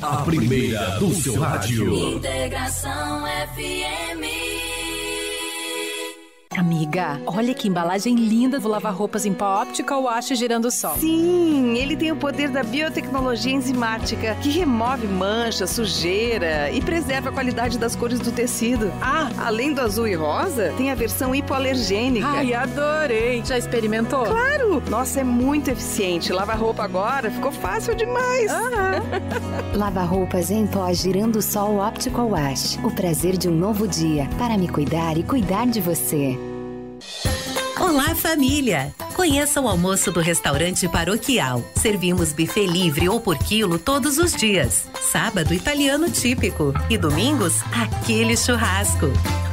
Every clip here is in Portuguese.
a primeira do seu rádio. Integração FM. Amiga, olha que embalagem linda do lava-roupas em pó Optical Wash Girando Sol. Sim, ele tem o poder da biotecnologia enzimática, que remove mancha, sujeira e preserva a qualidade das cores do tecido. Ah, além do azul e rosa, tem a versão hipoalergênica. Ai, adorei! Já experimentou? Claro! Nossa, é muito eficiente. Lava-roupa agora ficou fácil demais. Lava-roupas em pó Girando Sol Optical Wash. O prazer de um novo dia para me cuidar e cuidar de você. Olá, família! Conheça o almoço do restaurante Paroquial. Servimos buffet livre ou por quilo todos os dias. Sábado, italiano típico. E domingos, aquele churrasco.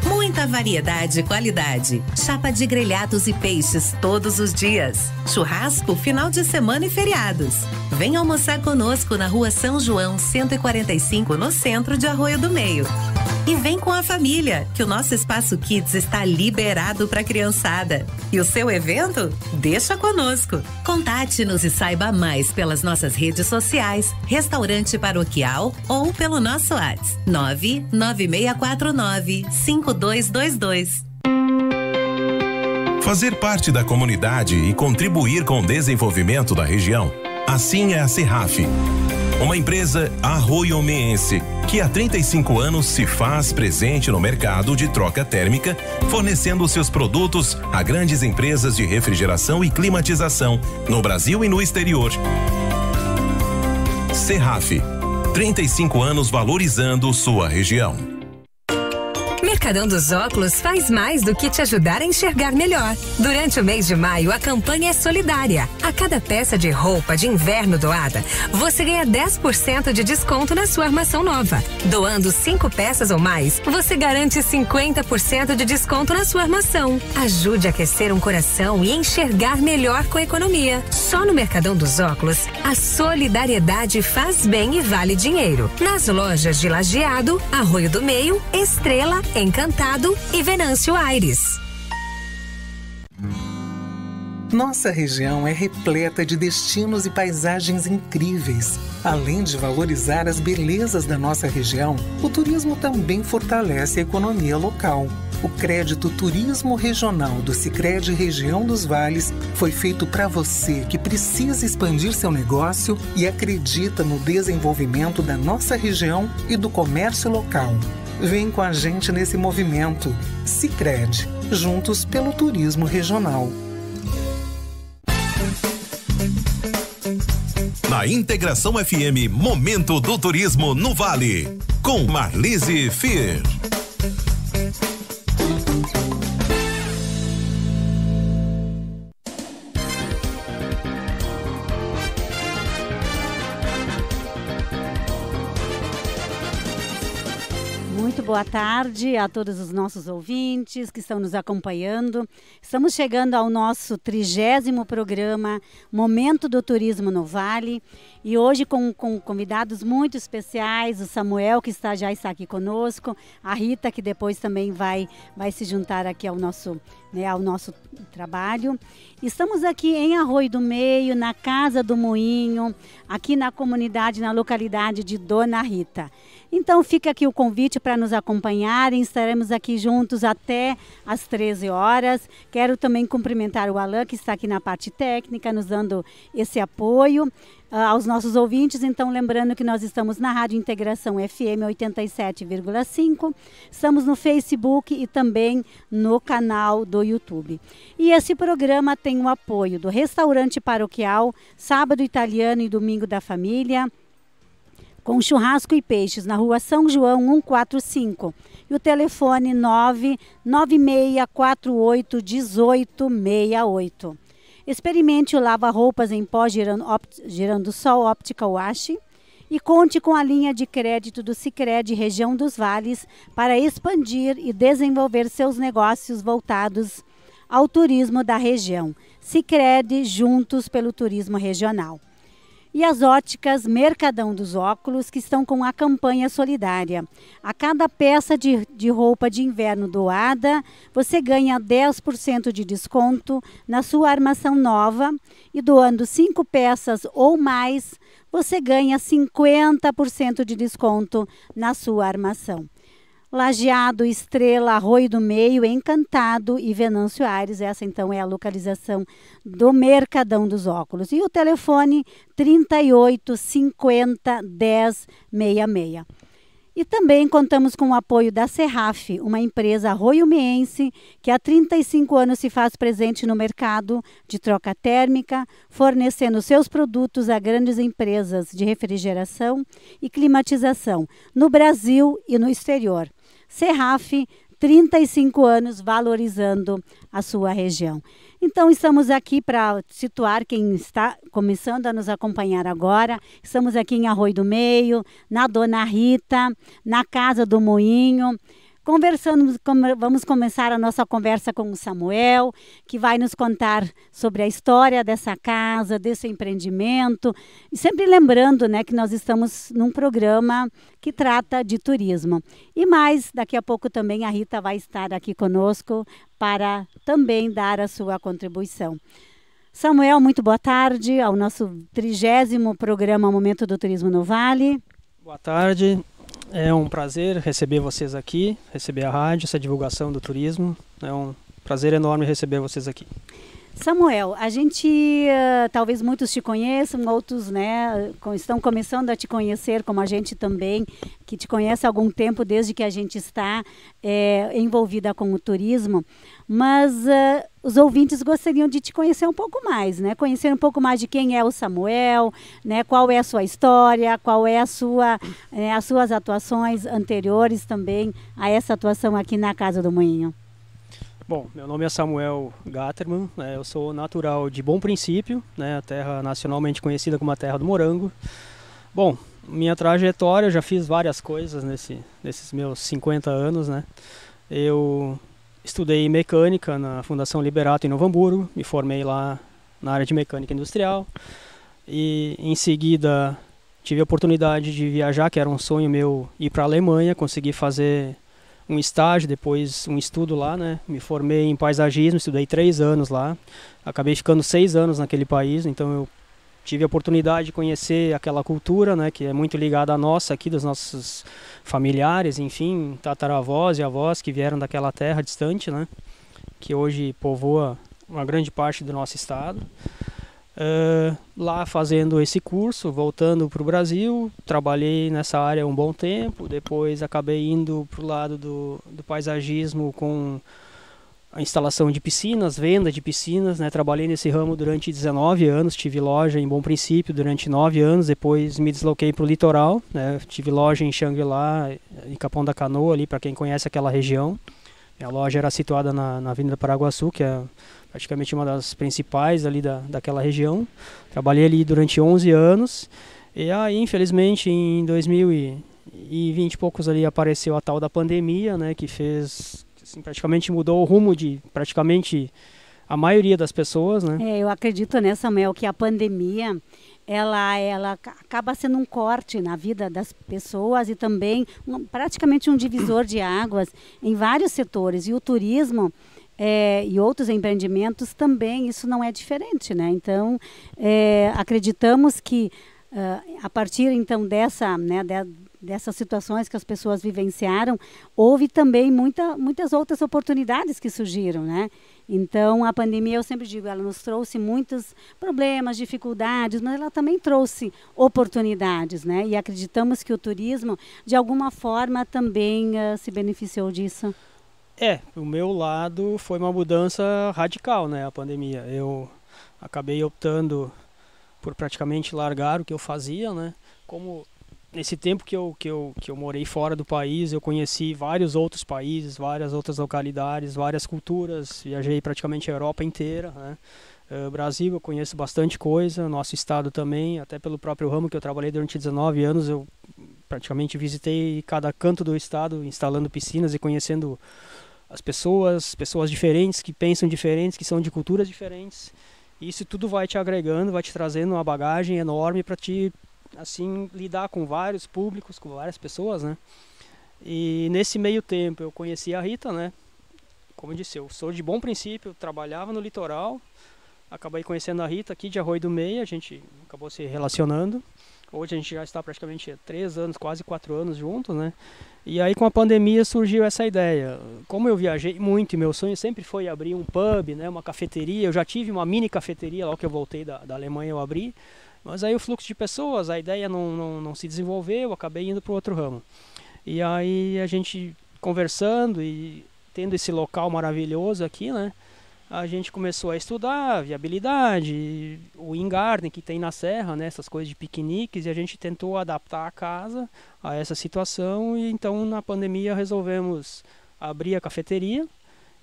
Muita variedade e qualidade. Chapa de grelhados e peixes todos os dias. Churrasco, final de semana e feriados. Venha almoçar conosco na Rua São João, 145, no centro de Arroio do Meio. E vem com a família, que o nosso Espaço Kids está liberado para criançada. E o seu evento? Deixa conosco. Contate-nos e saiba mais pelas nossas redes sociais, Restaurante Paroquial ou pelo nosso WhatsApp 99649-5222. Fazer parte da comunidade e contribuir com o desenvolvimento da região. Assim é a Serraf, uma empresa arroiomeense que há 35 anos se faz presente no mercado de troca térmica, fornecendo seus produtos a grandes empresas de refrigeração e climatização no Brasil e no exterior. Serraf, 35 anos valorizando sua região. Mercadão dos Óculos faz mais do que te ajudar a enxergar melhor. Durante o mês de maio, a campanha é solidária. A cada peça de roupa de inverno doada, você ganha 10% de desconto na sua armação nova. Doando 5 peças ou mais, você garante 50% de desconto na sua armação. Ajude a aquecer um coração e enxergar melhor com a economia. Só no Mercadão dos Óculos, a solidariedade faz bem e vale dinheiro. Nas lojas de Lajeado, Arroio do Meio, Estrela, Encantado e Venâncio Aires. Nossa região é repleta de destinos e paisagens incríveis. Além de valorizar as belezas da nossa região, o turismo também fortalece a economia local. O crédito Turismo Regional do Sicredi Região dos Vales foi feito para você que precisa expandir seu negócio e acredita no desenvolvimento da nossa região e do comércio local. Vem com a gente nesse movimento. Sicredi, juntos pelo turismo regional. Na Integração FM, Momento do Turismo no Vale, com Marlise Fier. Muito boa tarde a todos os nossos ouvintes que estão nos acompanhando. Estamos chegando ao nosso 30º programa Momento do Turismo no Vale e hoje com convidados muito especiais, o Samuel que já está aqui conosco, a Rita que depois também vai se juntar aqui ao nosso trabalho. Estamos aqui em Arroio do Meio, na Casa do Moinho, aqui na comunidade, na localidade de Dona Rita. Então fica aqui o convite para nos acompanharem, estaremos aqui juntos até às 13 horas. Quero também cumprimentar o Alain, que está aqui na parte técnica, nos dando esse apoio aos nossos ouvintes. Então, lembrando que nós estamos na Rádio Integração FM 87,5, estamos no Facebook e também no canal do YouTube. E esse programa tem o apoio do Restaurante Paroquial, Sábado Italiano e Domingo da Família, com churrasco e peixes, na Rua São João 145. E o telefone 996481868. Experimente o lava-roupas em pó Girando Sol Optical Wash e conte com a linha de crédito do Sicredi Região dos Vales para expandir e desenvolver seus negócios voltados ao turismo da região. Sicredi, juntos pelo turismo regional. E as óticas Mercadão dos Óculos, que estão com a campanha solidária. A cada peça de roupa de inverno doada, você ganha 10% de desconto na sua armação nova. E doando 5 peças ou mais, você ganha 50% de desconto na sua armação. Lajeado, Estrela, Arroio do Meio, Encantado e Venâncio Aires. Essa então é a localização do Mercadão dos Óculos. E o telefone 38 50 10 66. E também contamos com o apoio da Serraf, uma empresa arroiomeense que há 35 anos se faz presente no mercado de troca térmica, fornecendo seus produtos a grandes empresas de refrigeração e climatização no Brasil e no exterior. Serraf, 35 anos valorizando a sua região. Então, estamos aqui para situar quem está começando a nos acompanhar agora. Estamos aqui em Arroio do Meio, na Dona Rita, na Casa do Moinho. Vamos começar a nossa conversa com o Samuel, que vai nos contar sobre a história dessa casa, desse empreendimento. E sempre lembrando, né, que nós estamos num programa que trata de turismo. E mais, daqui a pouco também a Rita vai estar aqui conosco para também dar a sua contribuição. Samuel, muito boa tarde ao nosso 30º programa Momento do Turismo no Vale. Boa tarde. É um prazer receber vocês aqui, receber a rádio, essa divulgação do turismo. É um prazer enorme receber vocês aqui. Samuel, a gente, talvez muitos te conheçam, outros, né, estão começando a te conhecer, como a gente também, que te conhece há algum tempo, desde que a gente está envolvida com o turismo, mas os ouvintes gostariam de te conhecer um pouco mais, né, conhecer um pouco mais de quem é o Samuel, né, qual é a sua história, qual é as suas atuações anteriores também a essa atuação aqui na Casa do Moinho. Bom, meu nome é Samuel Gatterman, né, eu sou natural de Bom Princípio, né, a terra nacionalmente conhecida como a Terra do Morango. Bom, minha trajetória, eu já fiz várias coisas nesses meus 50 anos, né. Eu estudei mecânica na Fundação Liberato em Novo Hamburgo, me formei lá na área de mecânica industrial e em seguida tive a oportunidade de viajar, que era um sonho meu ir para a Alemanha, consegui fazer um estágio, depois um estudo lá, né? Me formei em paisagismo, estudei 3 anos lá. Acabei ficando 6 anos naquele país, então eu tive a oportunidade de conhecer aquela cultura, né? Que é muito ligada à nossa aqui, dos nossos familiares, enfim, tataravós e avós que vieram daquela terra distante, né? Que hoje povoa uma grande parte do nosso estado. Lá fazendo esse curso, voltando para o Brasil, trabalhei nessa área um bom tempo, depois acabei indo para o lado do paisagismo com a instalação de piscinas, venda de piscinas, né? Trabalhei nesse ramo durante 19 anos, tive loja em Bom Princípio durante 9 anos, depois me desloquei para o litoral, né? Tive loja em Xangri-Lá, em Capão da Canoa, ali para quem conhece aquela região. A loja era situada na Avenida Paraguaçu, que é praticamente uma das principais ali daquela região. Trabalhei ali durante 11 anos e aí, infelizmente, em 2020 e poucos ali apareceu a tal da pandemia, né, que fez, assim, praticamente mudou o rumo de praticamente a maioria das pessoas, né? Eu acredito, né, Samuel, que a pandemia ela acaba sendo um corte na vida das pessoas e também praticamente um divisor de águas em vários setores. E o turismo e outros empreendimentos também, isso não é diferente, né? Então, acreditamos que a partir então dessas situações que as pessoas vivenciaram, houve também muitas outras oportunidades que surgiram, né? Então, a pandemia, eu sempre digo, ela nos trouxe muitos problemas, dificuldades, mas ela também trouxe oportunidades, né? E acreditamos que o turismo, de alguma forma, também se beneficiou disso. O meu lado foi uma mudança radical, né? A pandemia. Eu acabei optando por praticamente largar o que eu fazia, né? Como nesse tempo que eu morei fora do país, eu conheci vários outros países, várias outras localidades, várias culturas, viajei praticamente a Europa inteira, né? Brasil eu conheço bastante coisa, nosso estado também, até pelo próprio ramo que eu trabalhei durante 19 anos, eu praticamente visitei cada canto do estado, instalando piscinas e conhecendo as pessoas diferentes, que pensam diferentes, que são de culturas diferentes. Isso tudo vai te agregando, vai te trazendo uma bagagem enorme para te, assim, lidar com vários públicos, com várias pessoas, né? E nesse meio tempo eu conheci a Rita, né? Como eu disse, eu sou de Bom Princípio, eu trabalhava no litoral, acabei conhecendo a Rita aqui de Arroio do Meio, a gente acabou se relacionando. Hoje a gente já está praticamente 3 anos, quase 4 anos juntos, né? E aí com a pandemia surgiu essa ideia. Como eu viajei muito e meu sonho sempre foi abrir um pub, né, uma cafeteria. Eu já tive uma mini cafeteria logo que eu voltei da Alemanha, eu abri. Mas aí o fluxo de pessoas, a ideia não se desenvolveu, eu acabei indo para o outro ramo. E aí a gente conversando e tendo esse local maravilhoso aqui, né? A gente começou a estudar viabilidade, o in-garden que tem na serra, né, essas coisas de piqueniques, e a gente tentou adaptar a casa a essa situação. E então na pandemia resolvemos abrir a cafeteria.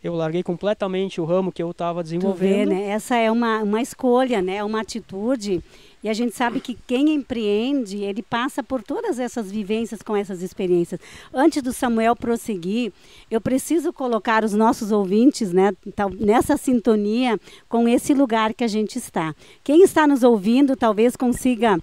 Eu larguei completamente o ramo que eu estava desenvolvendo. Tu vê, né? Essa é uma escolha, né? Uma atitude. E a gente sabe que quem empreende, ele passa por todas essas vivências com essas experiências. Antes do Samuel prosseguir, eu preciso colocar os nossos ouvintes, né, nessa sintonia com esse lugar que a gente está. Quem está nos ouvindo talvez consiga,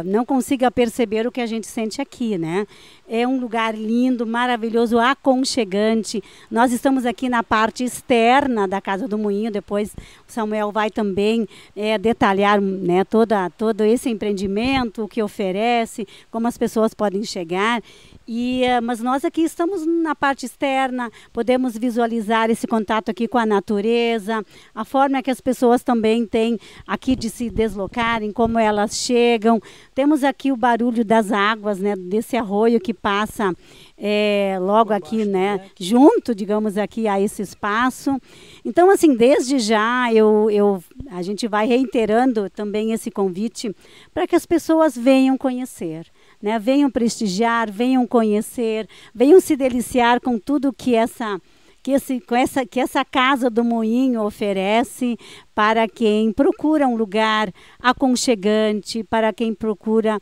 não consiga perceber o que a gente sente aqui, né? É um lugar lindo, maravilhoso, aconchegante. Nós estamos aqui na parte externa da Casa do Moinho. Depois o Samuel vai também detalhar, né, todo esse empreendimento, o que oferece, como as pessoas podem chegar. Mas nós aqui estamos na parte externa, podemos visualizar esse contato aqui com a natureza, a forma que as pessoas também têm aqui de se deslocarem, como elas chegam. Temos aqui o barulho das águas, né, desse arroio que passa logo aqui, né, junto, digamos, aqui a esse espaço. Então, assim, desde já a gente vai reiterando também esse convite para que as pessoas venham conhecer, né? Venham prestigiar, venham conhecer, venham se deliciar com tudo que essa Casa do Moinho oferece para quem procura um lugar aconchegante, para quem procura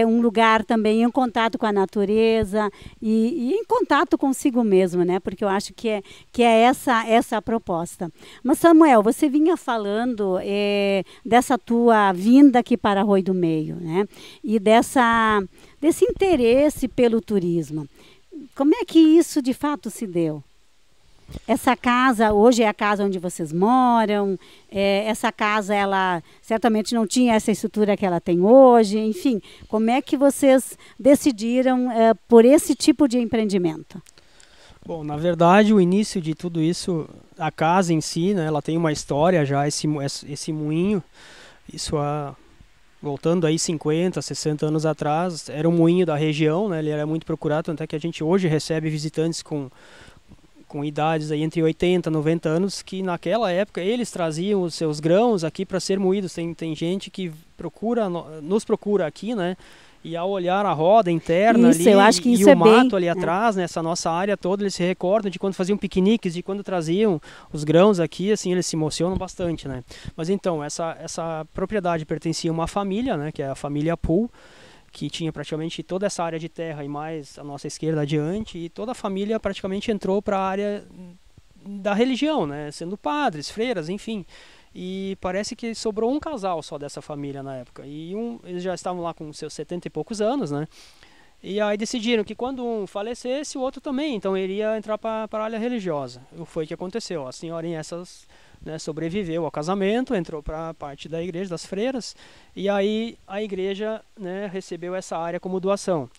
um lugar também em contato com a natureza e em contato consigo mesmo, né? Porque eu acho que é essa a proposta. Mas, Samuel, você vinha falando dessa tua vinda aqui para Arroio do Meio, né? E desse interesse pelo turismo. Como é que isso de fato se deu? Essa casa, hoje é a casa onde vocês moram, essa casa, ela certamente não tinha essa estrutura que ela tem hoje, enfim, como é que vocês decidiram por esse tipo de empreendimento? Bom, na verdade, o início de tudo isso, a casa em si, né, ela tem uma história já, esse moinho, voltando aí 50, 60 anos atrás, era um moinho da região, né, ele era muito procurado, até que a gente hoje recebe visitantes com idades aí entre 80 e 90 anos, que naquela época eles traziam os seus grãos aqui para ser moídos. Tem gente que nos procura aqui, né? E ao olhar a roda interna ali, eu acho que e o mato ali atrás, nessa nossa área toda, eles se recordam de quando faziam piqueniques, de quando traziam os grãos aqui, assim, eles se emocionam bastante, né? Mas então, essa propriedade pertencia a uma família, né? Que é a família Pool, que tinha praticamente toda essa área de terra e mais a nossa esquerda adiante, e toda a família praticamente entrou para a área da religião, né? Sendo padres, freiras, enfim. E parece que sobrou um casal só dessa família na época. E eles já estavam lá com seus 70 e poucos anos, né? E aí decidiram que quando um falecesse, o outro também. Então ele ia entrar para a área religiosa. E foi o que aconteceu. A senhora né, sobreviveu ao casamento, entrou para a parte da igreja, das freiras. E aí a igreja, né, recebeu essa área como doação.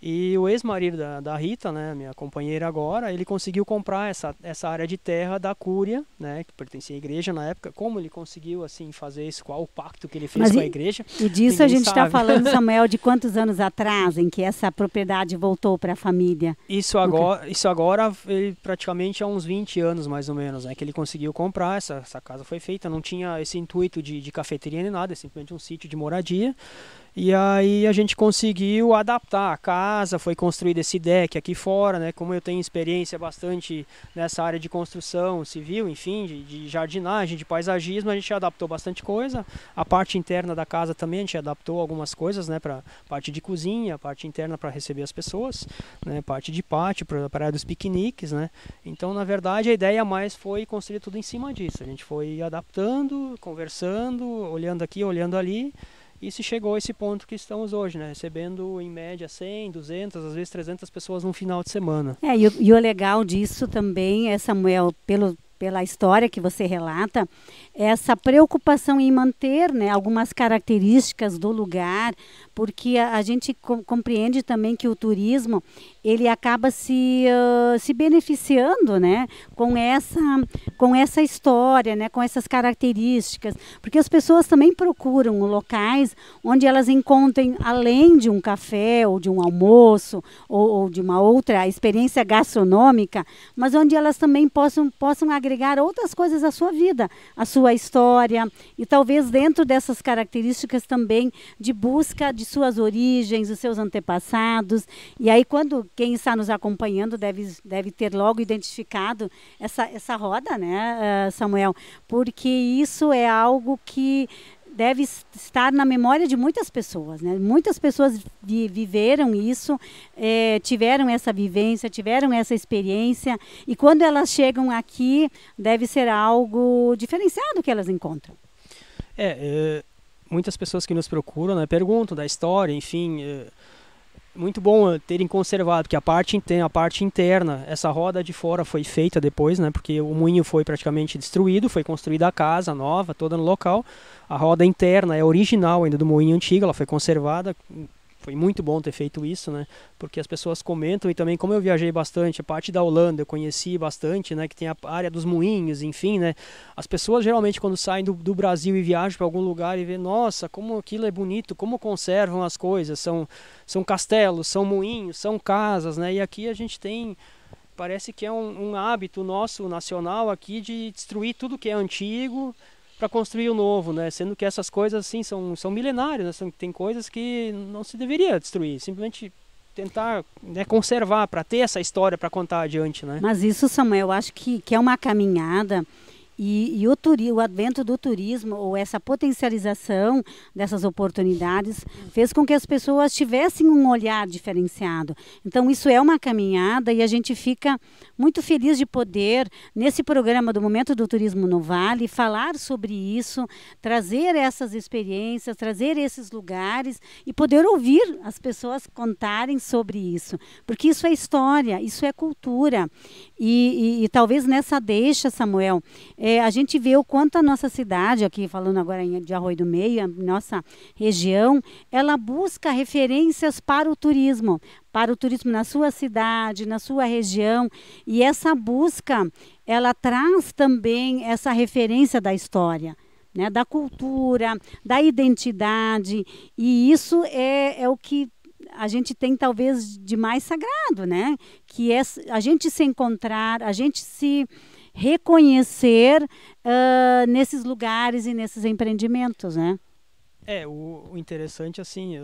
E o ex-marido da Rita, né, minha companheira agora, ele conseguiu comprar essa área de terra da Cúria, né, que pertencia à igreja na época. Como ele conseguiu assim fazer isso? Qual o pacto que ele fez com a igreja? E disso a gente está falando, Samuel, de quantos anos atrás em que essa propriedade voltou para a família? Isso agora praticamente há uns 20 anos mais ou menos, né, que ele conseguiu comprar. Essa casa foi feita, não tinha esse intuito de cafeteria nem nada, é simplesmente um sítio de moradia. E aí a gente conseguiu adaptar a casa, foi construído esse deck aqui fora, né? Como eu tenho experiência bastante nessa área de construção civil, enfim, de jardinagem, de paisagismo, a gente adaptou bastante coisa. A parte interna da casa também a gente adaptou algumas coisas, né? Para parte de cozinha, parte interna para receber as pessoas, né? Parte de pátio, para a área dos piqueniques, né? Então, na verdade, a ideia mais foi construir tudo em cima disso. A gente foi adaptando, conversando, olhando aqui, olhando ali. E se chegou a esse ponto que estamos hoje, né? Recebendo em média 100, 200, às vezes 300 pessoas no final de semana. E o legal disso também é, Samuel, pela história que você relata, essa preocupação em manter, né, algumas características do lugar, porque a gente compreende também que o turismo ele acaba se beneficiando, né, com essa história, né, com essas características, porque as pessoas também procuram locais onde elas encontrem, além de um café ou de um almoço ou de uma outra experiência gastronômica, mas onde elas também possam agregar outras coisas à sua vida, à sua história, e talvez dentro dessas características também de busca de suas origens, dos seus antepassados. E aí quando quem está nos acompanhando deve ter logo identificado essa roda, né, Samuel? Porque isso é algo que deve estar na memória de muitas pessoas, né? Muitas pessoas viveram isso, tiveram essa vivência, tiveram essa experiência, e quando elas chegam aqui, deve ser algo diferenciado que elas encontram. Muitas pessoas que nos procuram, né, perguntam da história, enfim, muito bom terem conservado, porque a parte interna, essa roda de fora foi feita depois, né, porque o moinho foi praticamente destruído, foi construída a casa nova, toda no local. A roda interna é original ainda do moinho antigo, ela foi conservada. Foi muito bom ter feito isso, né? Porque as pessoas comentam, e também como eu viajei bastante, a parte da Holanda eu conheci bastante, né? Que tem a área dos moinhos, enfim, né? As pessoas geralmente quando saem do Brasil e viajam para algum lugar e vê, nossa, como aquilo é bonito, como conservam as coisas, são castelos, são moinhos, são casas, né? E aqui a gente tem, parece que é um hábito nosso, nacional aqui, de destruir tudo que é antigo para construir o novo, né? Sendo que essas coisas assim são milenárias, né? Tem coisas que não se deveria destruir, simplesmente tentar, né, conservar para ter essa história para contar adiante, né? Mas isso, Samuel, eu acho que é uma caminhada. E o advento do turismo, ou essa potencialização dessas oportunidades, fez com que as pessoas tivessem um olhar diferenciado. Então, isso é uma caminhada, e a gente fica muito feliz de poder, nesse programa do Momento do Turismo no Vale, falar sobre isso, trazer essas experiências, trazer esses lugares e poder ouvir as pessoas contarem sobre isso. Porque isso é história, isso é cultura. E talvez nessa deixa, Samuel, a gente vê o quanto a nossa cidade, aqui falando agora de Arroio do Meio, a nossa região, ela busca referências para o turismo na sua cidade, na sua região, e essa busca, ela traz também essa referência da história, né, da cultura, da identidade, e isso é o que a gente tem talvez de mais sagrado, né? Que é a gente se encontrar, a gente se reconhecer nesses lugares e nesses empreendimentos, né? O interessante, assim,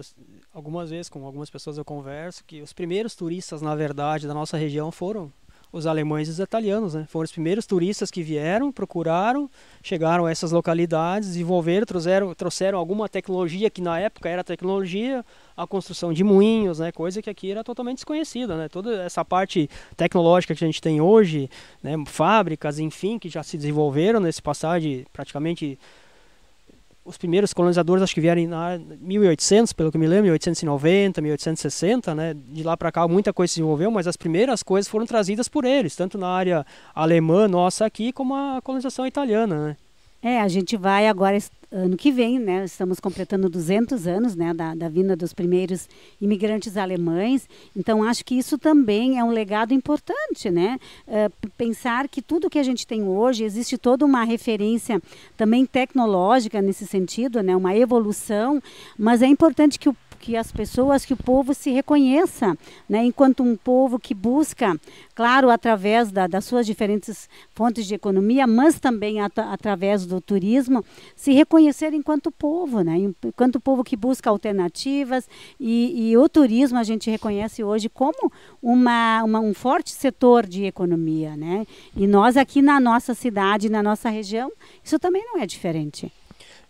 algumas vezes com algumas pessoas eu converso, que os primeiros turistas, na verdade, da nossa região foram os alemães e os italianos, né? Foram os primeiros turistas que vieram, procuraram, chegaram a essas localidades, desenvolveram, trouxeram alguma tecnologia que na época era tecnologia, a construção de moinhos, né? Coisa que aqui era totalmente desconhecida, né? Toda essa parte tecnológica que a gente tem hoje, né? Fábricas, enfim, que já se desenvolveram nesse passado de praticamente... Os primeiros colonizadores acho que vieram em 1800, pelo que me lembro, 1890, 1860, né? De lá para cá muita coisa se desenvolveu, mas as primeiras coisas foram trazidas por eles, tanto na área alemã nossa aqui, como a colonização italiana, né? A gente vai agora, ano que vem, né? Estamos completando 200 anos, né, da vinda dos primeiros imigrantes alemães. Então, acho que isso também é um legado importante, né? Pensar que tudo que a gente tem hoje, existe toda uma referência também tecnológica nesse sentido, né? Uma evolução, mas é importante que que as pessoas, que o povo se reconheça, né, enquanto um povo que busca, claro, através das suas diferentes fontes de economia, mas também através do turismo, se reconhecer enquanto povo, né, enquanto povo que busca alternativas, e o turismo a gente reconhece hoje como um forte setor de economia, né, e nós aqui na nossa cidade, na nossa região, isso também não é diferente.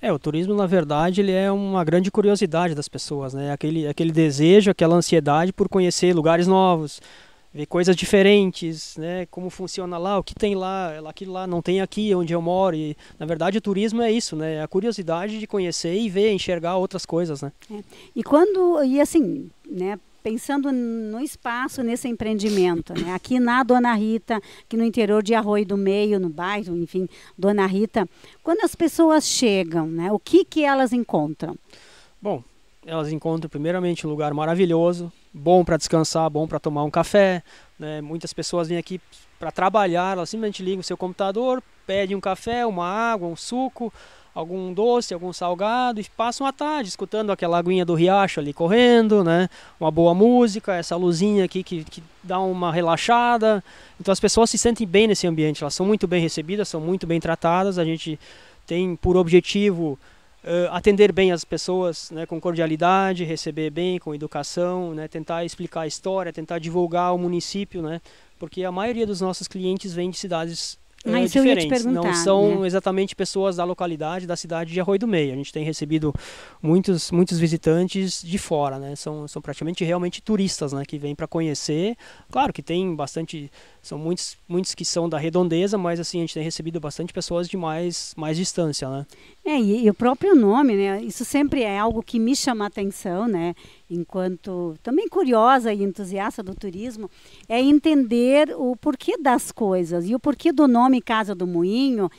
O turismo, na verdade, ele é uma grande curiosidade das pessoas, né? Aquele desejo, aquela ansiedade por conhecer lugares novos, ver coisas diferentes, né? Como funciona lá, o que tem lá, aquilo lá não tem aqui onde eu moro. E, na verdade, o turismo é isso, né? A curiosidade de conhecer e ver, enxergar outras coisas, né? E assim, né? Pensando no espaço, nesse empreendimento, né? Aqui na Dona Rita, aqui no interior de Arroio do Meio, no bairro, enfim, Dona Rita, quando as pessoas chegam, né? O que elas encontram? Bom, elas encontram primeiramente um lugar maravilhoso, bom para descansar, bom para tomar um café, né? Muitas pessoas vêm aqui para trabalhar, elas simplesmente ligam o seu computador, pedem um café, uma água, um suco, algum doce, algum salgado, e passam a tarde escutando aquela aguinha do riacho ali correndo, né? Uma boa música, essa luzinha aqui que dá uma relaxada. Então as pessoas se sentem bem nesse ambiente, elas são muito bem recebidas, são muito bem tratadas. A gente tem por objetivo atender bem as pessoas, né, com cordialidade, receber bem, com educação, né, tentar explicar a história, tentar divulgar o município, né, porque a maioria dos nossos clientes vem de cidades diferentes, não são, né, exatamente pessoas da localidade, da cidade de Arroio do Meio. A gente tem recebido muitos visitantes de fora, né? São praticamente realmente turistas, né, que vêm para conhecer. Claro que tem bastante, são muitos que são da redondeza, mas assim, a gente tem recebido bastante pessoas de mais distância, né? E o próprio nome, né? Isso sempre é algo que me chama a atenção, né? Enquanto também curiosa e entusiasta do turismo, é entender o porquê das coisas e o porquê do nome Casa do Moinho.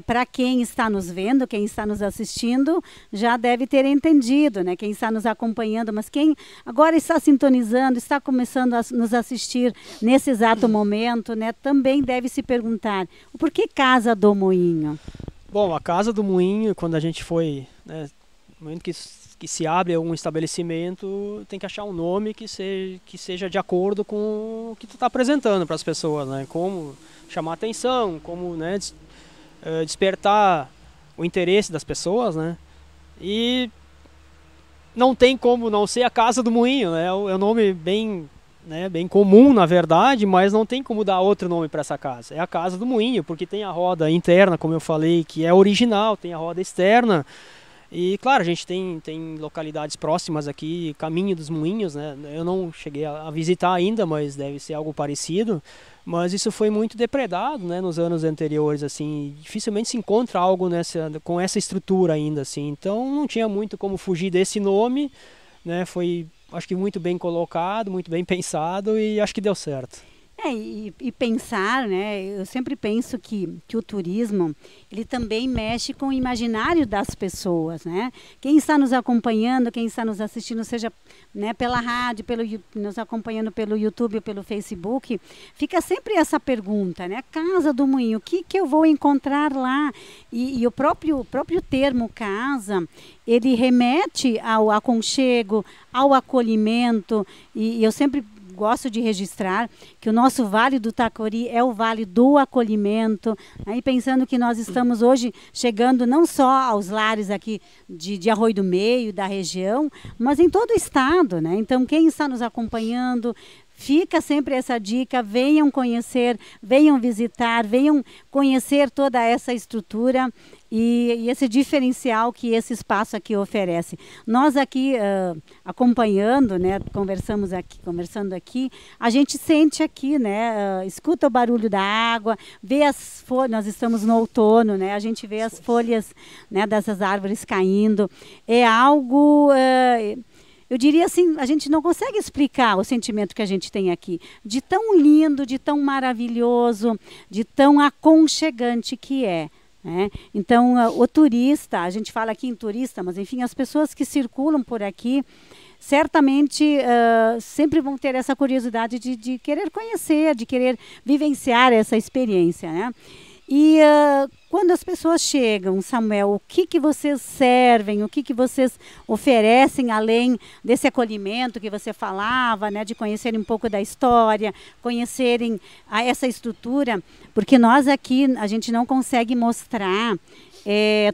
Para quem está nos vendo, quem está nos assistindo, já deve ter entendido, né? Quem está nos acompanhando, mas quem agora está sintonizando, está começando a nos assistir nesse exato momento, né? Também deve se perguntar, o porquê Casa do Moinho? Bom, a Casa do Moinho, quando a gente foi, né, no momento que se abre um estabelecimento, tem que achar um nome que seja de acordo com o que tu está apresentando para as pessoas, né? Como chamar atenção, como, né, despertar o interesse das pessoas, né? E não tem como não ser a Casa do Moinho, né? É um nome bem comum, na verdade, mas não tem como dar outro nome para essa casa. É a Casa do Moinho, porque tem a roda interna, como eu falei, que é original, tem a roda externa. E claro, a gente tem localidades próximas aqui, Caminho dos Moinhos, né? Eu não cheguei a visitar ainda, mas deve ser algo parecido. Mas isso foi muito depredado, né, nos anos anteriores, assim, dificilmente se encontra algo com essa estrutura ainda, assim. Então não tinha muito como fugir desse nome, né? Foi, acho que muito bem colocado, muito bem pensado, e acho que deu certo. E pensar, né? Eu sempre penso que o turismo, ele também mexe com o imaginário das pessoas, né? Quem está nos acompanhando, quem está nos assistindo, seja, né, pela rádio, nos acompanhando pelo YouTube ou pelo Facebook, fica sempre essa pergunta, né? Casa do Moinho, o que eu vou encontrar lá? E o próprio termo casa, ele remete ao aconchego, ao acolhimento, e eu sempre gosto de registrar que o nosso Vale do Taquari é o Vale do Acolhimento, aí pensando que nós estamos hoje chegando não só aos lares aqui de Arroio do Meio, da região, mas em todo o estado, né? Então quem está nos acompanhando, fica sempre essa dica, venham conhecer, venham visitar, venham conhecer toda essa estrutura e esse diferencial que esse espaço aqui oferece. Nós aqui acompanhando, né, conversando aqui, a gente sente aqui, né, escuta o barulho da água, vê as folhas, nós estamos no outono, né, a gente vê as folhas, né, dessas árvores caindo. É algo... eu diria assim, a gente não consegue explicar o sentimento que a gente tem aqui, de tão lindo, de tão maravilhoso, de tão aconchegante que é, né? Então, o turista, a gente fala aqui em turista, mas enfim, as pessoas que circulam por aqui, certamente sempre vão ter essa curiosidade de querer conhecer, de querer vivenciar essa experiência, né? E quando as pessoas chegam, Samuel, o que vocês servem, o que vocês oferecem além desse acolhimento que você falava, né, de conhecerem um pouco da história, conhecerem essa estrutura, porque nós aqui, a gente não consegue mostrar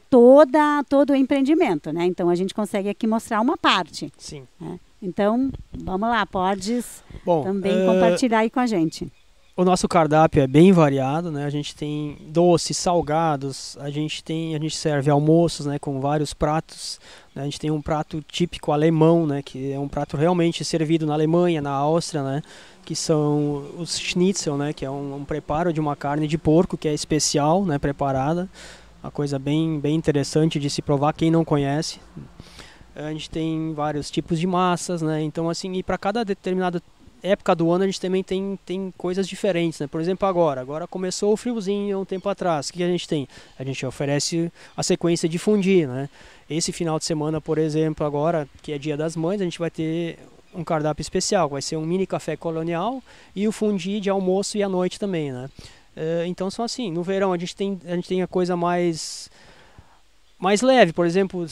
todo o empreendimento, né? Então a gente consegue aqui mostrar uma parte. Sim. Né? Então, vamos lá, podes também compartilhar aí com a gente. O nosso cardápio é bem variado, né? A gente tem doces, salgados, a gente serve almoços, né, com vários pratos. Né? A gente tem um prato típico alemão, né, que é um prato realmente servido na Alemanha, na Áustria, né, que são os schnitzel, né, que é um preparo de uma carne de porco que é especial, né, preparada. Uma coisa bem interessante de se provar, quem não conhece. A gente tem vários tipos de massas, né? Então, assim, e para cada determinada época do ano a gente também tem coisas diferentes, né? Por exemplo, agora começou o friozinho há um tempo atrás. O que a gente tem? A gente oferece a sequência de fondue, né? Esse final de semana, por exemplo, agora, que é Dia das Mães, a gente vai ter um cardápio especial. Vai ser um mini café colonial e o fondue de almoço e à noite também, né? Então são assim, no verão a gente tem a coisa mais leve, por exemplo,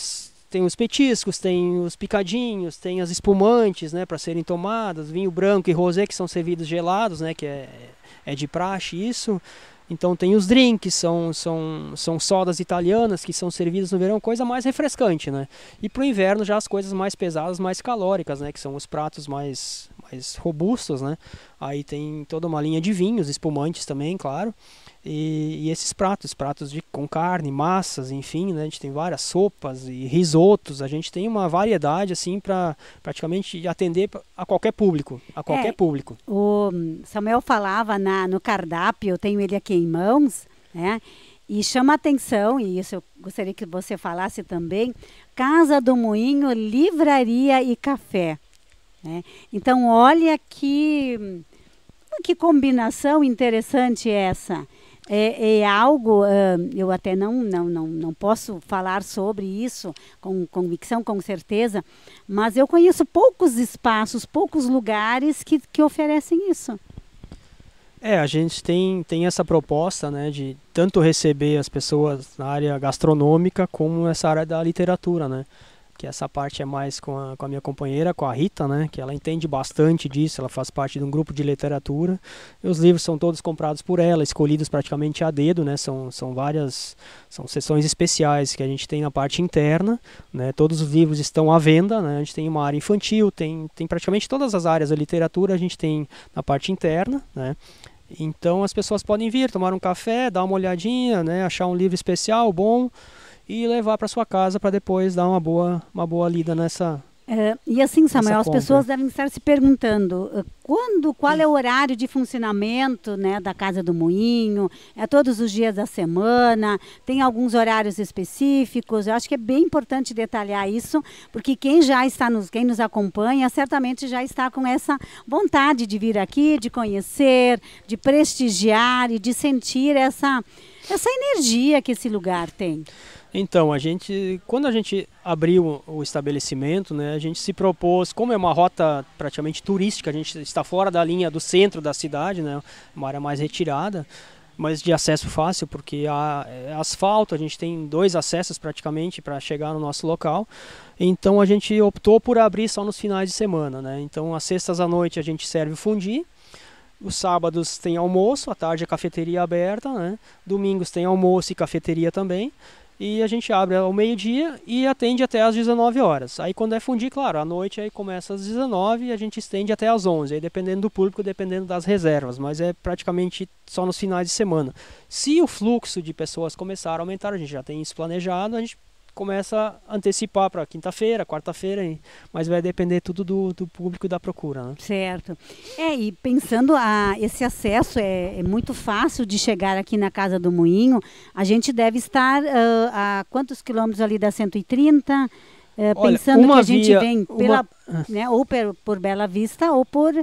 tem os petiscos, tem os picadinhos, tem as espumantes, né, para serem tomadas, vinho branco e rosé que são servidos gelados, né, que é de praxe isso. Então tem os drinks, são sodas italianas que são servidas no verão, coisa mais refrescante, né? E para o inverno já as coisas mais pesadas, mais calóricas, né? Que são os pratos mais robustos, né? Aí tem toda uma linha de vinhos, espumantes também, claro. E esses pratos com carne, massas, enfim, né? A gente tem várias sopas e risotos, a gente tem uma variedade assim para praticamente atender a qualquer público, público. O Samuel falava no cardápio, eu tenho ele aqui em mãos, né? E chama a atenção, e isso eu gostaria que você falasse também, Casa do Moinho, livraria e café. Né? Então, olha que combinação interessante essa. É algo, eu até não posso falar sobre isso com convicção, com certeza, mas eu conheço poucos espaços, poucos lugares que oferecem isso. A gente tem essa proposta, né, de tanto receber as pessoas na área gastronômica como essa área da literatura, né? Que essa parte é mais com a minha companheira, com a Rita, né? Que ela entende bastante disso, ela faz parte de um grupo de literatura. E os livros são todos comprados por ela, escolhidos praticamente a dedo, né? São sessões especiais que a gente tem na parte interna, né? Todos os livros estão à venda, né? A gente tem uma área infantil, tem praticamente todas as áreas da literatura, a gente tem na parte interna, né? Então as pessoas podem vir, tomar um café, dar uma olhadinha, né? Achar um livro especial, bom, e levar para sua casa para depois dar uma boa lida nessa. E assim, Samuel, as pessoas devem estar se perguntando qual é o horário de funcionamento, né, da Casa do Moinho? É todos os dias da semana? Tem alguns horários específicos? Eu acho que é bem importante detalhar isso, porque quem nos acompanha certamente já está com essa vontade de vir aqui, de conhecer, de prestigiar e de sentir essa energia que esse lugar tem. Então, quando a gente abriu o estabelecimento, né, a gente se propôs, como é uma rota praticamente turística, a gente está fora da linha do centro da cidade, né, uma área mais retirada, mas de acesso fácil, porque é asfalto, a gente tem 2 acessos praticamente para chegar no nosso local. Então a gente optou por abrir só nos finais de semana, né? Então às sextas à noite a gente serve o fondue. Os sábados tem almoço, à tarde a cafeteria aberta, né? Domingos tem almoço e cafeteria também. E a gente abre ao meio-dia e atende até às 19 horas. Aí quando é fondue, claro, à noite aí começa às 19 e a gente estende até às 11. Aí dependendo do público, dependendo das reservas, mas é praticamente só nos finais de semana. Se o fluxo de pessoas começar a aumentar, a gente já tem isso planejado, a gente começa a antecipar para quinta-feira, quarta-feira, mas vai depender tudo do público e da procura, né? Certo. E pensando esse acesso é muito fácil de chegar aqui na Casa do Moinho, a gente deve estar a quantos quilômetros ali da 130? Pensando que a gente vem né? Ou por Bela Vista ou por...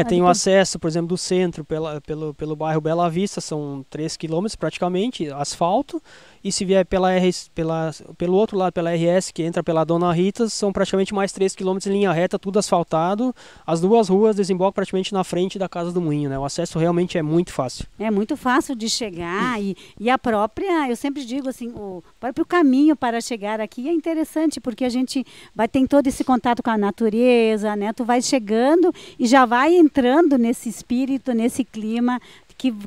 Tem o acesso, por exemplo, do centro pelo bairro Bela Vista, são 3 quilômetros praticamente, asfalto. E se vier pelo outro lado, pela RS, que entra pela Dona Rita, são praticamente mais 3 quilômetros em linha reta, tudo asfaltado. As duas ruas desembocam praticamente na frente da Casa do Moinho, né? O acesso realmente é muito fácil. É muito fácil de chegar e a própria, eu sempre digo assim, o próprio caminho para chegar aqui é interessante, porque a gente tem todo esse contato com a natureza, né? Tu vai chegando e já vai entrando nesse espírito, nesse clima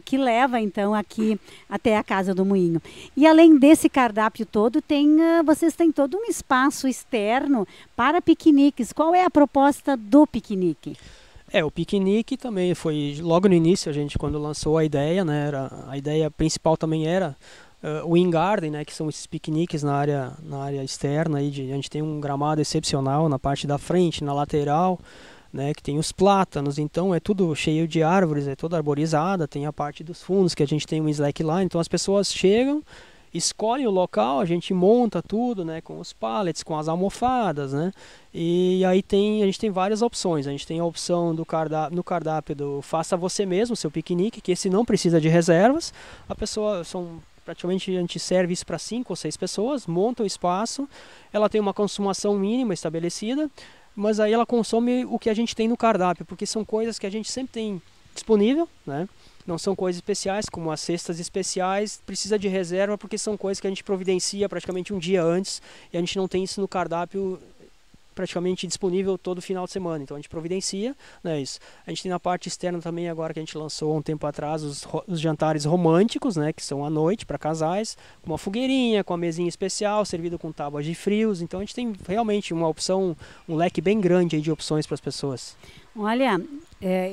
que leva então aqui até a Casa do Moinho. E além desse cardápio todo, vocês têm todo um espaço externo para piqueniques. Qual é a proposta do piquenique? O piquenique também foi logo no início, a gente quando lançou a ideia, né, a ideia principal também era o in-garden, né, que são esses piqueniques na área externa, a gente tem um gramado excepcional na parte da frente, na lateral, né, que tem os plátanos, então é tudo cheio de árvores, é toda arborizada, tem a parte dos fundos que a gente tem um slackline, então as pessoas chegam, escolhem o local, a gente monta tudo, né, com os pallets, com as almofadas, né, e aí a gente tem várias opções. A gente tem a opção no cardápio do faça você mesmo, seu piquenique, que esse não precisa de reservas, praticamente a gente serve isso para 5 ou 6 pessoas, monta o espaço, ela tem uma consumação mínima estabelecida, mas aí ela consome o que a gente tem no cardápio, porque são coisas que a gente sempre tem disponível, né? Não são coisas especiais, como as cestas especiais, precisa de reserva, porque são coisas que a gente providencia praticamente um dia antes, e a gente não tem isso no cardápio praticamente disponível todo final de semana, então a gente providencia, né, isso. A gente tem na parte externa também, agora que a gente lançou há um tempo atrás, os jantares românticos, né, que são à noite para casais, com uma fogueirinha, com uma mesinha especial, servido com tábuas de frios, então a gente tem realmente uma opção, um leque bem grande aí de opções para as pessoas. Olha,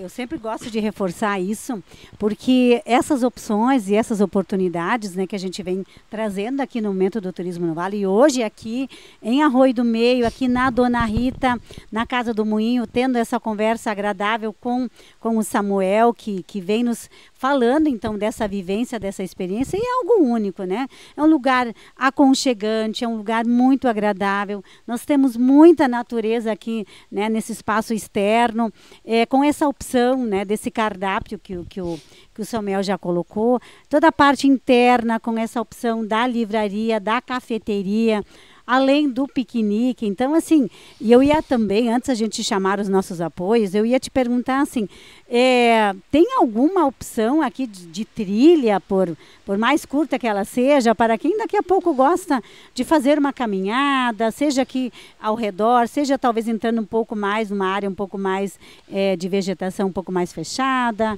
eu sempre gosto de reforçar isso, porque essas opções e essas oportunidades, né, que a gente vem trazendo aqui no Momento do Turismo no Vale, e hoje aqui em Arroio do Meio, aqui na Dona Rita, na Casa do Moinho, tendo essa conversa agradável com o Samuel, que vem nos falando então dessa vivência, dessa experiência, e é algo único, né? É um lugar aconchegante, é um lugar muito agradável. Nós temos muita natureza aqui, né, nesse espaço externo, com essa opção, né, desse cardápio que o Samuel já colocou, toda a parte interna com essa opção da livraria, da cafeteria, além do piquenique. Então, assim, e eu ia também, antes a gente chamar os nossos apoios, eu ia te perguntar assim, tem alguma opção aqui de trilha, por mais curta que ela seja, para quem daqui a pouco gosta de fazer uma caminhada, seja aqui ao redor, seja talvez entrando um pouco mais numa área um pouco mais de vegetação um pouco mais fechada?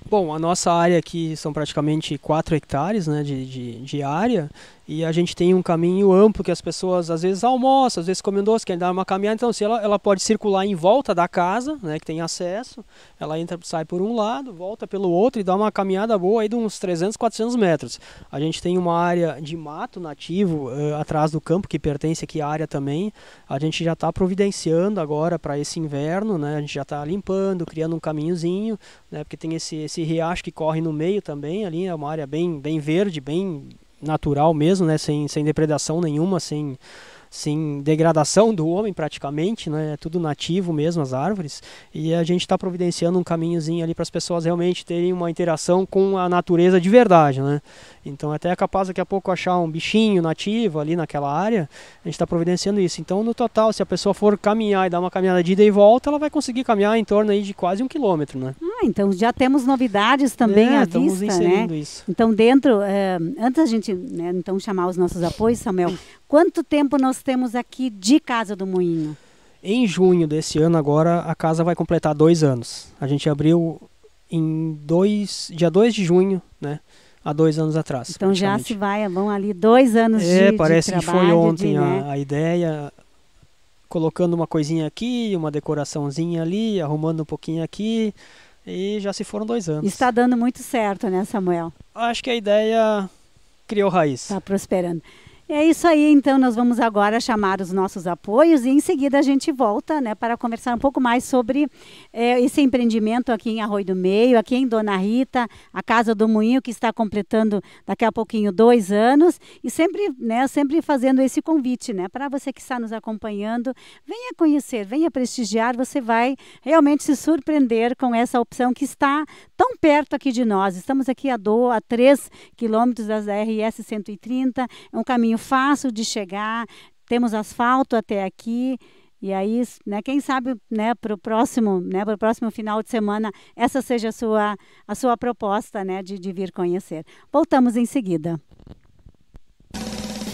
Bom, a nossa área aqui são praticamente 4 hectares, né, de área, e a gente tem um caminho amplo que as pessoas às vezes almoçam, às vezes comem doce, querem dar uma caminhada, então se ela pode circular em volta da casa, né, que tem acesso, ela sai por um lado, volta pelo outro e dá uma caminhada boa aí de uns 300, 400 metros. A gente tem uma área de mato nativo atrás do campo, que pertence aqui à área também, a gente já está providenciando agora para esse inverno, né, a gente já está limpando, criando um caminhozinho, né, porque tem esse riacho que corre no meio também, ali é uma área bem verde, bem natural mesmo, né, sem depredação nenhuma, sem degradação do homem praticamente, né, é tudo nativo mesmo, as árvores, e a gente está providenciando um caminhozinho ali para as pessoas realmente terem uma interação com a natureza de verdade, né, então até é capaz daqui a pouco achar um bichinho nativo ali naquela área, a gente está providenciando isso. Então no total, se a pessoa for caminhar e dar uma caminhada de ida e volta, ela vai conseguir caminhar em torno aí de quase 1 quilômetro, né. Então já temos novidades também à vista, né? Isso. Então antes da gente, né, então chamar os nossos apoios, Samuel, quanto tempo nós temos aqui de Casa do Moinho? Em junho desse ano agora, a casa vai completar 2 anos. A gente abriu dia 2 de junho, né? Há 2 anos atrás. Então já vão ali 2 anos de trabalho. Parece que foi ontem a ideia, colocando uma coisinha aqui, uma decoraçãozinha ali, arrumando um pouquinho aqui, e já se foram 2 anos. Está dando muito certo, né, Samuel? Acho que a ideia criou raiz. Está prosperando. É isso aí, então nós vamos agora chamar os nossos apoios e em seguida a gente volta, né, para conversar um pouco mais sobre esse empreendimento aqui em Arroio do Meio, aqui em Dona Rita, a Casa do Moinho, que está completando daqui a pouquinho 2 anos e sempre, né, sempre fazendo esse convite, né, para você que está nos acompanhando, venha conhecer, venha prestigiar, você vai realmente se surpreender com essa opção que está tão perto aqui de nós. Estamos aqui a 3 quilômetros das RS 130, é um caminho fácil de chegar, temos asfalto até aqui, e aí, né, quem sabe, né, para o próximo final de semana, essa seja a sua proposta, né, de vir conhecer. Voltamos em seguida.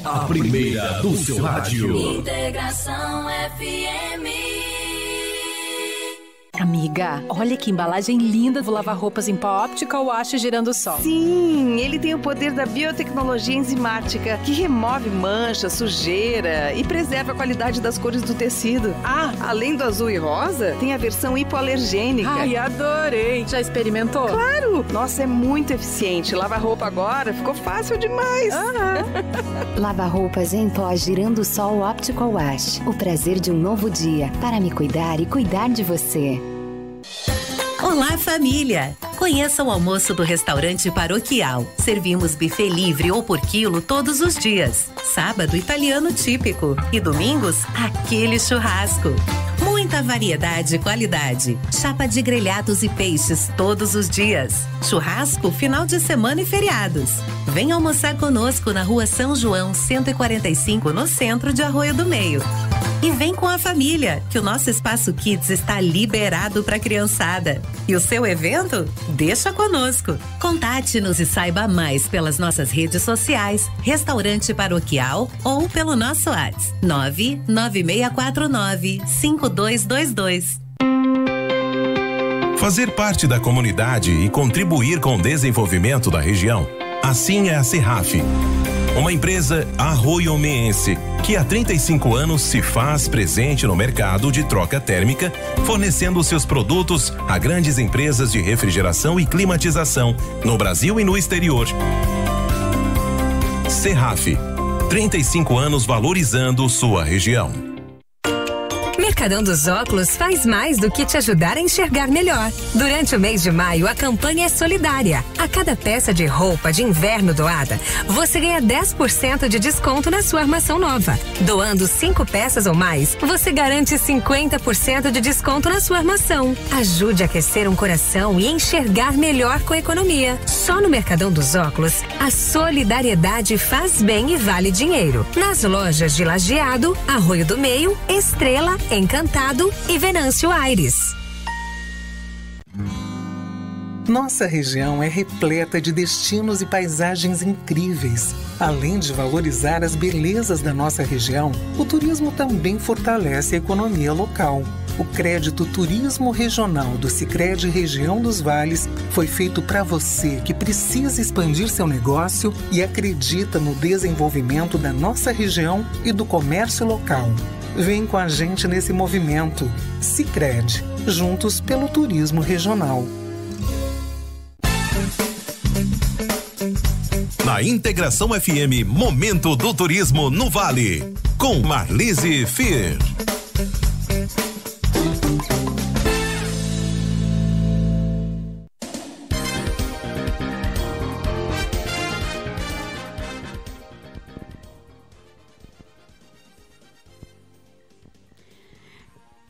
A primeira do seu rádio. Integração FM. Amiga, olha que embalagem linda do lava-roupas em pó Optical Wash Girando Sol. Sim, ele tem o poder da biotecnologia enzimática, que remove mancha, sujeira e preserva a qualidade das cores do tecido. Ah, além do azul e rosa, tem a versão hipoalergênica. Ai, adorei! Já experimentou? Claro! Nossa, é muito eficiente. Lavar roupa agora ficou fácil demais. Lava-roupas em pó Girando Sol Optical Wash. O prazer de um novo dia para me cuidar e cuidar de você. Olá, família! Conheça o almoço do restaurante Paroquial. Servimos buffet livre ou por quilo todos os dias. Sábado, italiano típico. E domingos, aquele churrasco. Muita variedade e qualidade. Chapa de grelhados e peixes todos os dias. Churrasco, final de semana e feriados. Venha almoçar conosco na Rua São João, 145, no centro de Arroio do Meio. E vem com a família, que o nosso espaço Kids está liberado para criançada. E o seu evento? Deixa conosco. Contate-nos e saiba mais pelas nossas redes sociais, Restaurante Paroquial ou pelo nosso WhatsApp 99649-5222. Fazer parte da comunidade e contribuir com o desenvolvimento da região. Assim é a Serraf, uma empresa arroio-meense que há 35 anos se faz presente no mercado de troca térmica, fornecendo seus produtos a grandes empresas de refrigeração e climatização no Brasil e no exterior. Serraf, 35 anos valorizando sua região. Mercadão dos Óculos faz mais do que te ajudar a enxergar melhor. Durante o mês de maio, a campanha é solidária. A cada peça de roupa de inverno doada, você ganha 10% de desconto na sua armação nova. Doando 5 peças ou mais, você garante 50% de desconto na sua armação. Ajude a aquecer um coração e enxergar melhor com a economia. Só no Mercadão dos Óculos, a solidariedade faz bem e vale dinheiro. Nas lojas de Lajeado, Arroio do Meio, Estrela, Encantado e Venâncio Aires. Nossa região é repleta de destinos e paisagens incríveis. Além de valorizar as belezas da nossa região, o turismo também fortalece a economia local. O crédito Turismo Regional do Sicredi Região dos Vales foi feito para você que precisa expandir seu negócio e acredita no desenvolvimento da nossa região e do comércio local. Vem com a gente nesse movimento. Sicredi, juntos pelo turismo regional. Na Integração FM, Momento do Turismo no Vale, com Marlise Fier.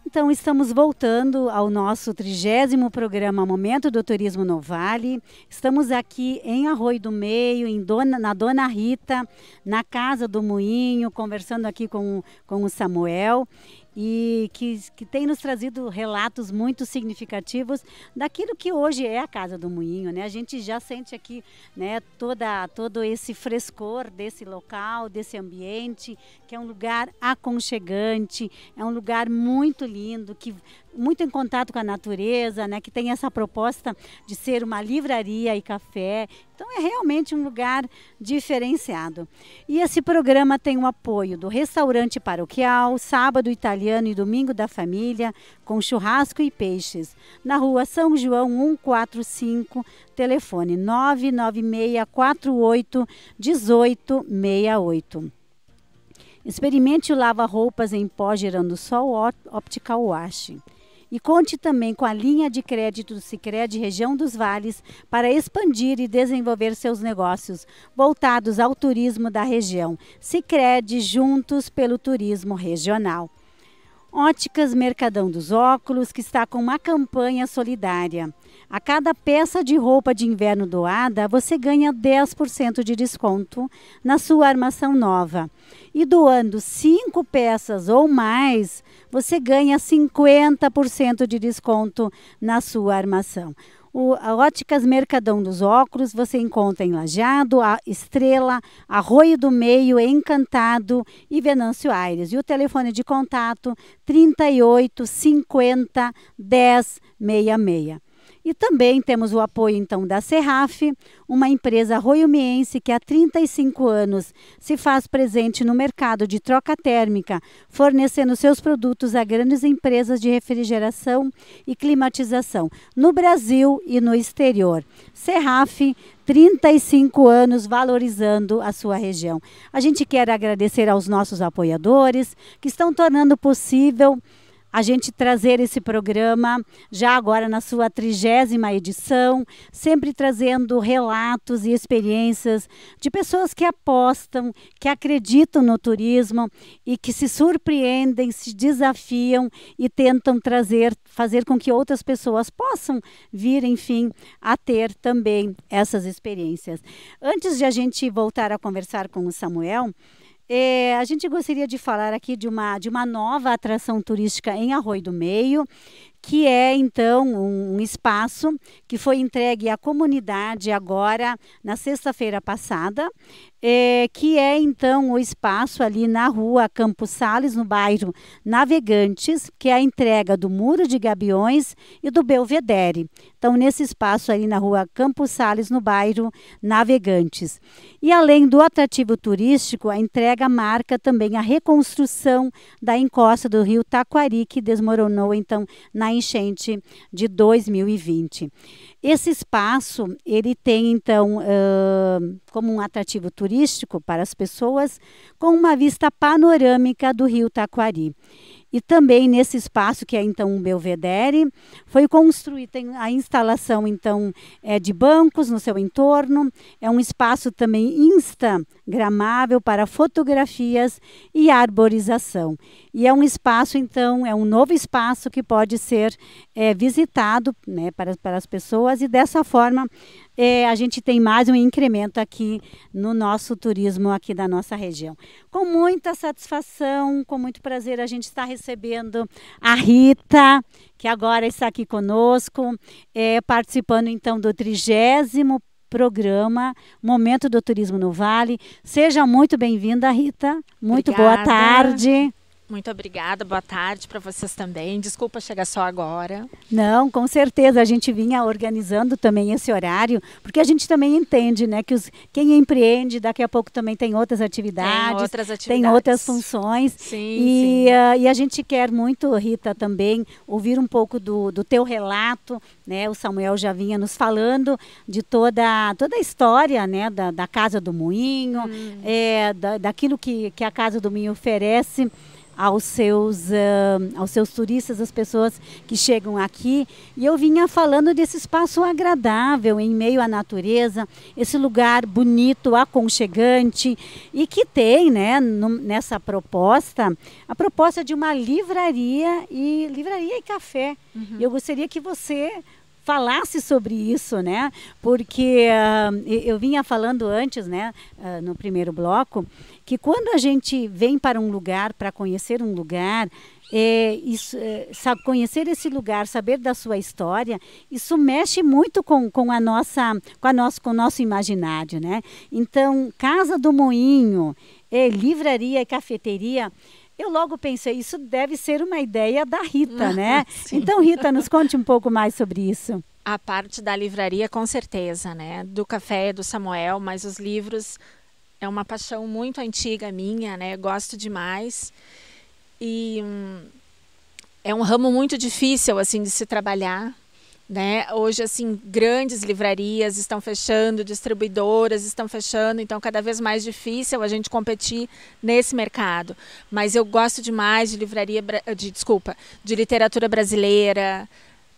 Então, estamos voltando ao nosso 30º programa Momento do Turismo no Vale. Estamos aqui em Arroio do Meio, na Dona Rita, na Casa do Moinho, conversando aqui com o Samuel. E que tem nos trazido relatos muito significativos daquilo que hoje é a Casa do Moinho, né? A gente já sente aqui, né, todo esse frescor desse local, desse ambiente, que é um lugar aconchegante, é um lugar muito lindo, muito em contato com a natureza, né? Que tem essa proposta de ser uma livraria e café. Então é realmente um lugar diferenciado. E esse programa tem o apoio do Restaurante Paroquial, Sábado Italiano e Domingo da Família, com churrasco e peixes, na Rua São João 145, telefone 99648 1868. Experimente o lava-roupas em pó Girassol Optical Wash. E conte também com a linha de crédito do Sicredi Região dos Vales para expandir e desenvolver seus negócios voltados ao turismo da região. Sicredi, juntos pelo turismo regional. Óticas Mercadão dos Óculos, que está com uma campanha solidária. A cada peça de roupa de inverno doada, você ganha 10% de desconto na sua armação nova. E doando 5 peças ou mais, você ganha 50% de desconto na sua armação. A Óticas Mercadão dos Óculos você encontra em Lajeado, a Estrela, Arroio do Meio, Encantado e Venâncio Aires. E o telefone de contato 38 50 10 66. E também temos o apoio, então, da Serraf, uma empresa arroiomiense que há 35 anos se faz presente no mercado de troca térmica, fornecendo seus produtos a grandes empresas de refrigeração e climatização no Brasil e no exterior. Serraf, 35 anos valorizando a sua região. A gente quer agradecer aos nossos apoiadores que estão tornando possível a gente trazer esse programa já agora na sua 30ª edição, sempre trazendo relatos e experiências de pessoas que apostam, que acreditam no turismo e que se surpreendem, se desafiam e tentam fazer com que outras pessoas possam vir, enfim, a ter também essas experiências. Antes de a gente voltar a conversar com o Samuel, a gente gostaria de falar aqui de uma nova atração turística em Arroio do Meio, que é, então, um espaço que foi entregue à comunidade agora, na sexta-feira passada, que é, então, o espaço ali na rua Campos Sales, no bairro Navegantes, que é a entrega do Muro de Gabiões e do Belvedere. Então, nesse espaço ali na rua Campos Sales, no bairro Navegantes. E, além do atrativo turístico, a entrega marca também a reconstrução da encosta do rio Taquari, que desmoronou, então, na enchente de 2020. Esse espaço, ele tem, então, como um atrativo turístico para as pessoas, com uma vista panorâmica do rio Taquari. E também nesse espaço, que é então um Belvedere, foi construída a instalação então de bancos no seu entorno. É um espaço também instagramável para fotografias e arborização. E é um espaço, então, é um novo espaço que pode ser visitado, né, para as pessoas, e dessa forma a gente tem mais um incremento aqui no nosso turismo aqui da nossa região. Com muita satisfação, com muito prazer, a gente está recebendo a Rita, que agora está aqui conosco, participando então do 30º programa Momento do Turismo no Vale. Seja muito bem-vinda, Rita. Muito Obrigada. Boa tarde. Muito obrigada, boa tarde para vocês também. Desculpa chegar só agora. Não, com certeza, a gente vinha organizando também esse horário, porque a gente também entende, né, que quem empreende daqui a pouco também tem outras atividades, tem outras funções. Sim, e a gente quer muito, Rita, também ouvir um pouco do teu relato, né? O Samuel já vinha nos falando de toda a história, né, da Casa do Moinho, daquilo que a Casa do Moinho oferece aos seus turistas, as pessoas que chegam aqui. E eu vinha falando desse espaço agradável em meio à natureza, esse lugar bonito, aconchegante, e que tem, né, nessa proposta, a proposta de uma livraria e café. Uhum. Eu gostaria que você falasse sobre isso, né? Porque eu vinha falando antes, né, no primeiro bloco, que quando a gente vem para um lugar, para conhecer um lugar, conhecer esse lugar, saber da sua história, isso mexe muito com o nosso imaginário, né? Então, Casa do Moinho, livraria e cafeteria, eu logo pensei, isso deve ser uma ideia da Rita, né? Sim. Então, Rita, nos conte um pouco mais sobre isso. A parte da livraria, com certeza, né? Do café do Samuel, mas os livros é uma paixão muito antiga minha, né? Gosto demais. E é um ramo muito difícil, assim, de se trabalhar. né? Hoje, assim, grandes livrarias estão fechando, distribuidoras estão fechando, então cada vez mais difícil a gente competir nesse mercado. Mas eu gosto demais de de literatura brasileira,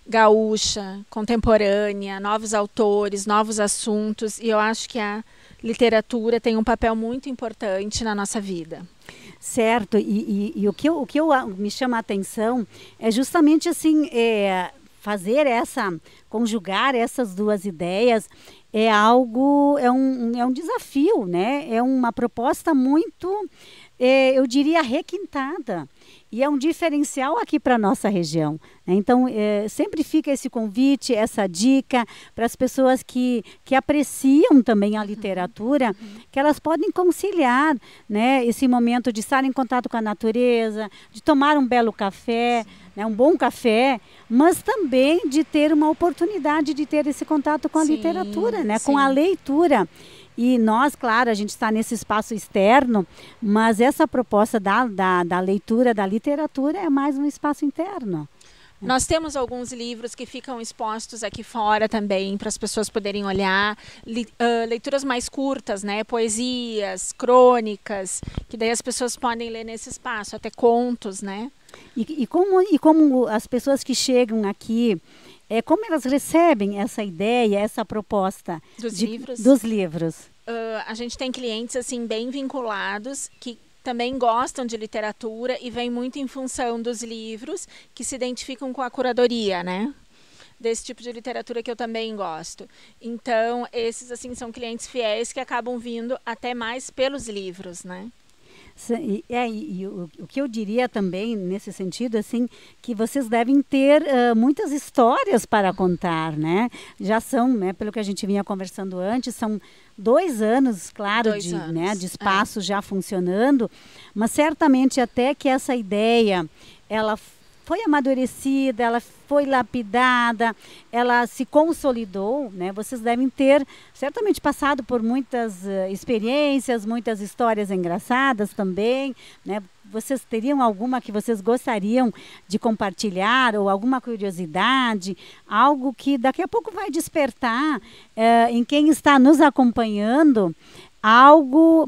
gaúcha, contemporânea, novos autores, novos assuntos, e eu acho que a literatura tem um papel muito importante na nossa vida. Certo, e o que me chama a atenção é justamente assim, conjugar essas duas ideias é um desafio, né? É uma proposta muito, eu diria, requintada. E é um diferencial aqui para a nossa região. Né? Então, sempre fica esse convite, essa dica para as pessoas que apreciam também a literatura, que elas podem conciliar, né, esse momento de estar em contato com a natureza, de tomar um belo café, né, um bom café, mas também de ter uma oportunidade de ter esse contato com a literatura, né, com a leitura. E nós, claro, a gente está nesse espaço externo, mas essa proposta da leitura, da literatura, é mais um espaço interno. Nós temos alguns livros que ficam expostos aqui fora também, para as pessoas poderem olhar. Leituras mais curtas, né? Poesias, crônicas, que daí as pessoas podem ler nesse espaço, até contos, né? E como as pessoas que chegam aqui, como elas recebem essa ideia, essa proposta dos livros? A gente tem clientes assim bem vinculados que também gostam de literatura e vêm muito em função dos livros, que se identificam com a curadoria, né? Desse tipo de literatura que eu também gosto. Então, esses assim são clientes fiéis que acabam vindo até mais pelos livros, né? O que eu diria também nesse sentido, assim, que vocês devem ter muitas histórias para contar, né? Já são, né, pelo que a gente vinha conversando antes, são 2 anos, claro, de espaço já funcionando, mas certamente até que essa ideia, ela foi amadurecida, ela foi lapidada, ela se consolidou, né? Vocês devem ter certamente passado por muitas experiências, muitas histórias engraçadas também, né? Vocês teriam alguma que vocês gostariam de compartilhar ou alguma curiosidade, algo que daqui a pouco vai despertar em quem está nos acompanhando algo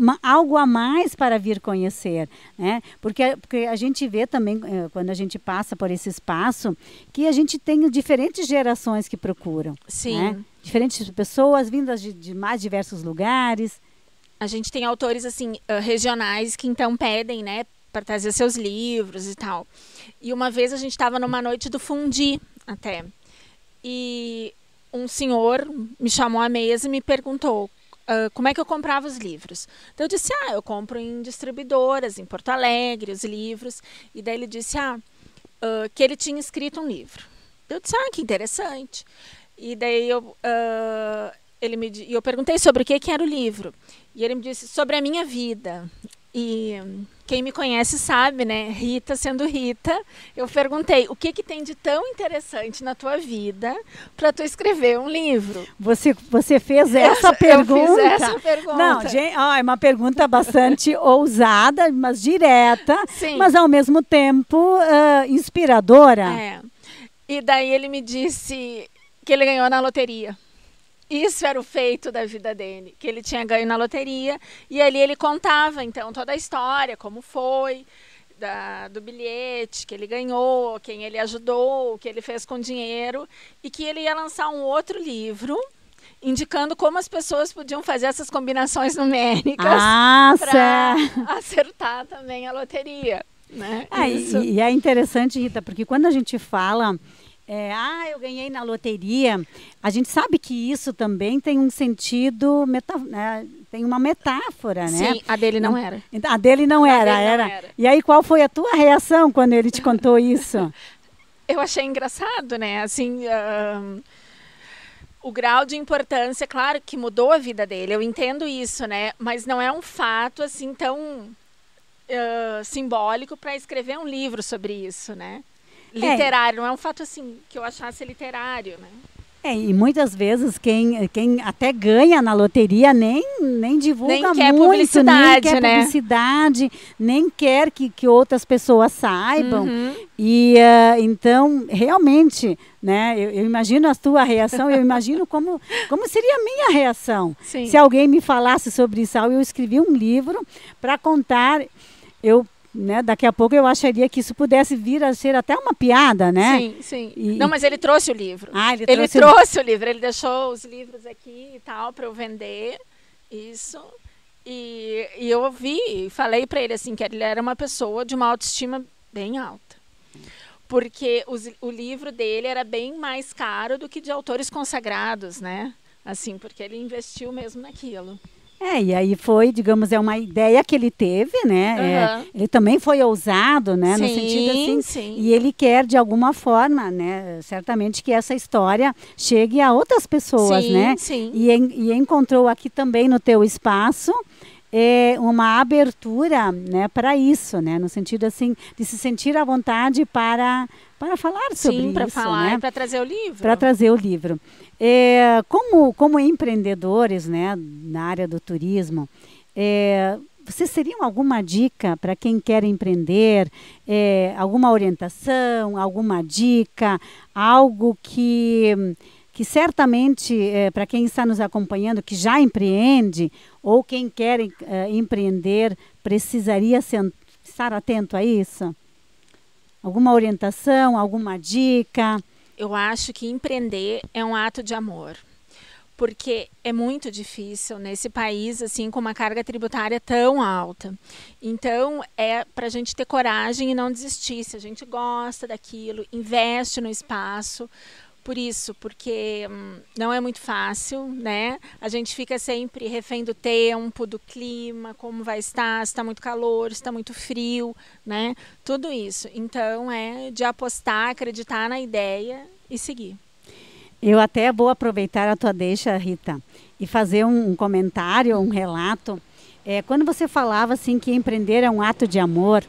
a mais para vir conhecer, né? Porque a gente vê também, quando a gente passa por esse espaço, que a gente tem diferentes gerações que procuram. Sim. Né? Diferentes pessoas vindas de mais diversos lugares. A gente tem autores assim regionais que então pedem, né, para trazer seus livros e tal. E uma vez a gente estava numa noite do fundi até, e um senhor me chamou à mesa e me perguntou como é que eu comprava os livros. Então eu disse, eu compro em distribuidoras, em Porto Alegre, os livros. E daí ele disse, que ele tinha escrito um livro. Eu disse, que interessante. E daí eu perguntei sobre o que era o livro. E ele me disse, sobre a minha vida. E quem me conhece sabe, né? Rita sendo Rita, eu perguntei, o que tem de tão interessante na tua vida para tu escrever um livro? Você fez essa pergunta? Eu fiz essa pergunta. Não, gente, é uma pergunta bastante ousada, mas direta, Sim. Mas ao mesmo tempo inspiradora. E daí ele me disse que ele ganhou na loteria. Isso era o feito da vida dele, que ele tinha ganho na loteria, e ali ele contava então toda a história, como foi, do bilhete que ele ganhou, quem ele ajudou, o que ele fez com o dinheiro, e que ele ia lançar um outro livro indicando como as pessoas podiam fazer essas combinações numéricas para acertar também a loteria. Né? E é interessante, Rita, porque quando a gente fala eu ganhei na loteria, a gente sabe que isso também tem um sentido, tem uma metáfora, né? Sim, a dele não era. A dele não era. E aí, qual foi a tua reação quando ele te contou isso? Eu achei engraçado, né? Assim, o grau de importância, claro que mudou a vida dele, eu entendo isso, né? Mas não é um fato assim tão simbólico para escrever um livro sobre isso, né? Literário, não é um fato assim que eu achasse literário, né? E muitas vezes quem até ganha na loteria nem divulga nem quer muito, publicidade, nem quer né? publicidade, nem quer que outras pessoas saibam. Uhum. E então, realmente, né, eu imagino a tua reação, eu imagino como seria a minha reação. Sim. Se alguém me falasse sobre isso, eu escrevi um livro para contar, né, daqui a pouco eu acharia que isso pudesse vir a ser até uma piada, né? Sim, sim. Não, mas ele trouxe o livro. Ele trouxe o livro. Ele deixou os livros aqui e tal para eu vender. Isso. E eu ouvi, falei para ele assim que ele era uma pessoa de uma autoestima bem alta. Porque o livro dele era bem mais caro do que de autores consagrados, né? Assim, porque ele investiu mesmo naquilo. E aí foi, digamos, uma ideia que ele teve, né? Ele também foi ousado, né? Sim, no sentido assim. Sim. E ele quer, de alguma forma, né? Certamente que essa história chegue a outras pessoas, sim, né? Sim. E encontrou aqui também no teu espaço uma abertura, né, para isso, né? No sentido assim de se sentir à vontade para falar sobre isso, para falar, né? Para trazer o livro. Para trazer o livro. Como empreendedores, né, na área do turismo, vocês teriam alguma dica para quem quer empreender? Alguma orientação, alguma dica, algo que certamente, para quem está nos acompanhando, que já empreende, ou quem quer empreender, precisaria estar atento a isso? Alguma orientação, alguma dica? Eu acho que empreender é um ato de amor, porque é muito difícil nesse país, assim, com uma carga tributária tão alta. Então, é para a gente ter coragem e não desistir. Se a gente gosta daquilo, investe no espaço. Por isso, porque não é muito fácil, né? A gente fica sempre refém do tempo, do clima, como vai estar, se está muito calor, se está muito frio, né? Tudo isso. Então, é de apostar, acreditar na ideia e seguir. Eu até vou aproveitar a tua deixa, Rita, e fazer um comentário, um relato. Quando você falava assim que empreender é um ato de amor,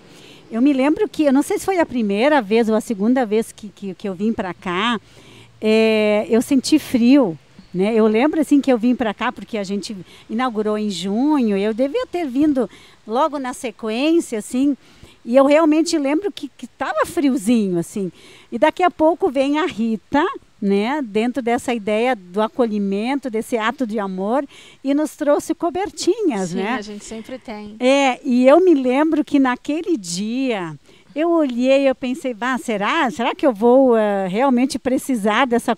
eu me lembro que, eu não sei se foi a primeira vez ou a segunda vez que eu vim para cá, eu senti frio, né? Eu lembro assim que eu vim para cá porque a gente inaugurou em junho, eu devia ter vindo logo na sequência, assim, e eu realmente lembro que estava friozinho, assim. E daqui a pouco vem a Rita, né, dentro dessa ideia do acolhimento, desse ato de amor, e nos trouxe cobertinhas, Sim, né? A gente sempre tem. E eu me lembro que naquele dia eu olhei, eu pensei, será que eu vou realmente precisar dessa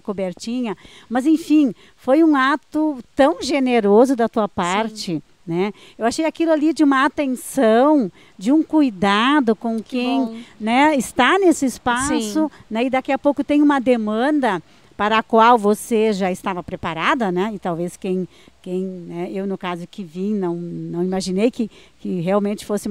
cobertinha? Mas, enfim, foi um ato tão generoso da tua parte, né? Eu achei aquilo ali de uma atenção, de um cuidado com quem, né, está nesse espaço, né? E daqui a pouco tem uma demanda para a qual você já estava preparada, né? E talvez né, eu no caso que vim, não imaginei que realmente fosse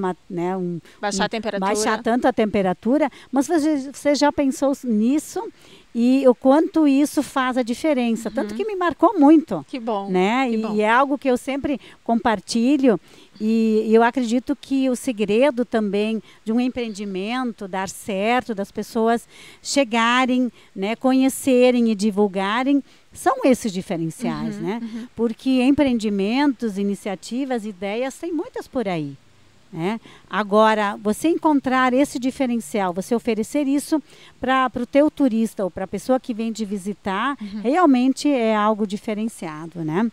baixar tanto a temperatura, mas você já pensou nisso e o quanto isso faz a diferença, tanto que me marcou muito. Que bom. Né? E é algo que eu sempre compartilho. E eu acredito que o segredo também de um empreendimento dar certo, das pessoas chegarem, né, conhecerem e divulgarem, são esses diferenciais, né? Porque empreendimentos, iniciativas, ideias, tem muitas por aí, né? Agora, você encontrar esse diferencial, você oferecer isso para o teu turista ou para a pessoa que vem te visitar, realmente é algo diferenciado, né?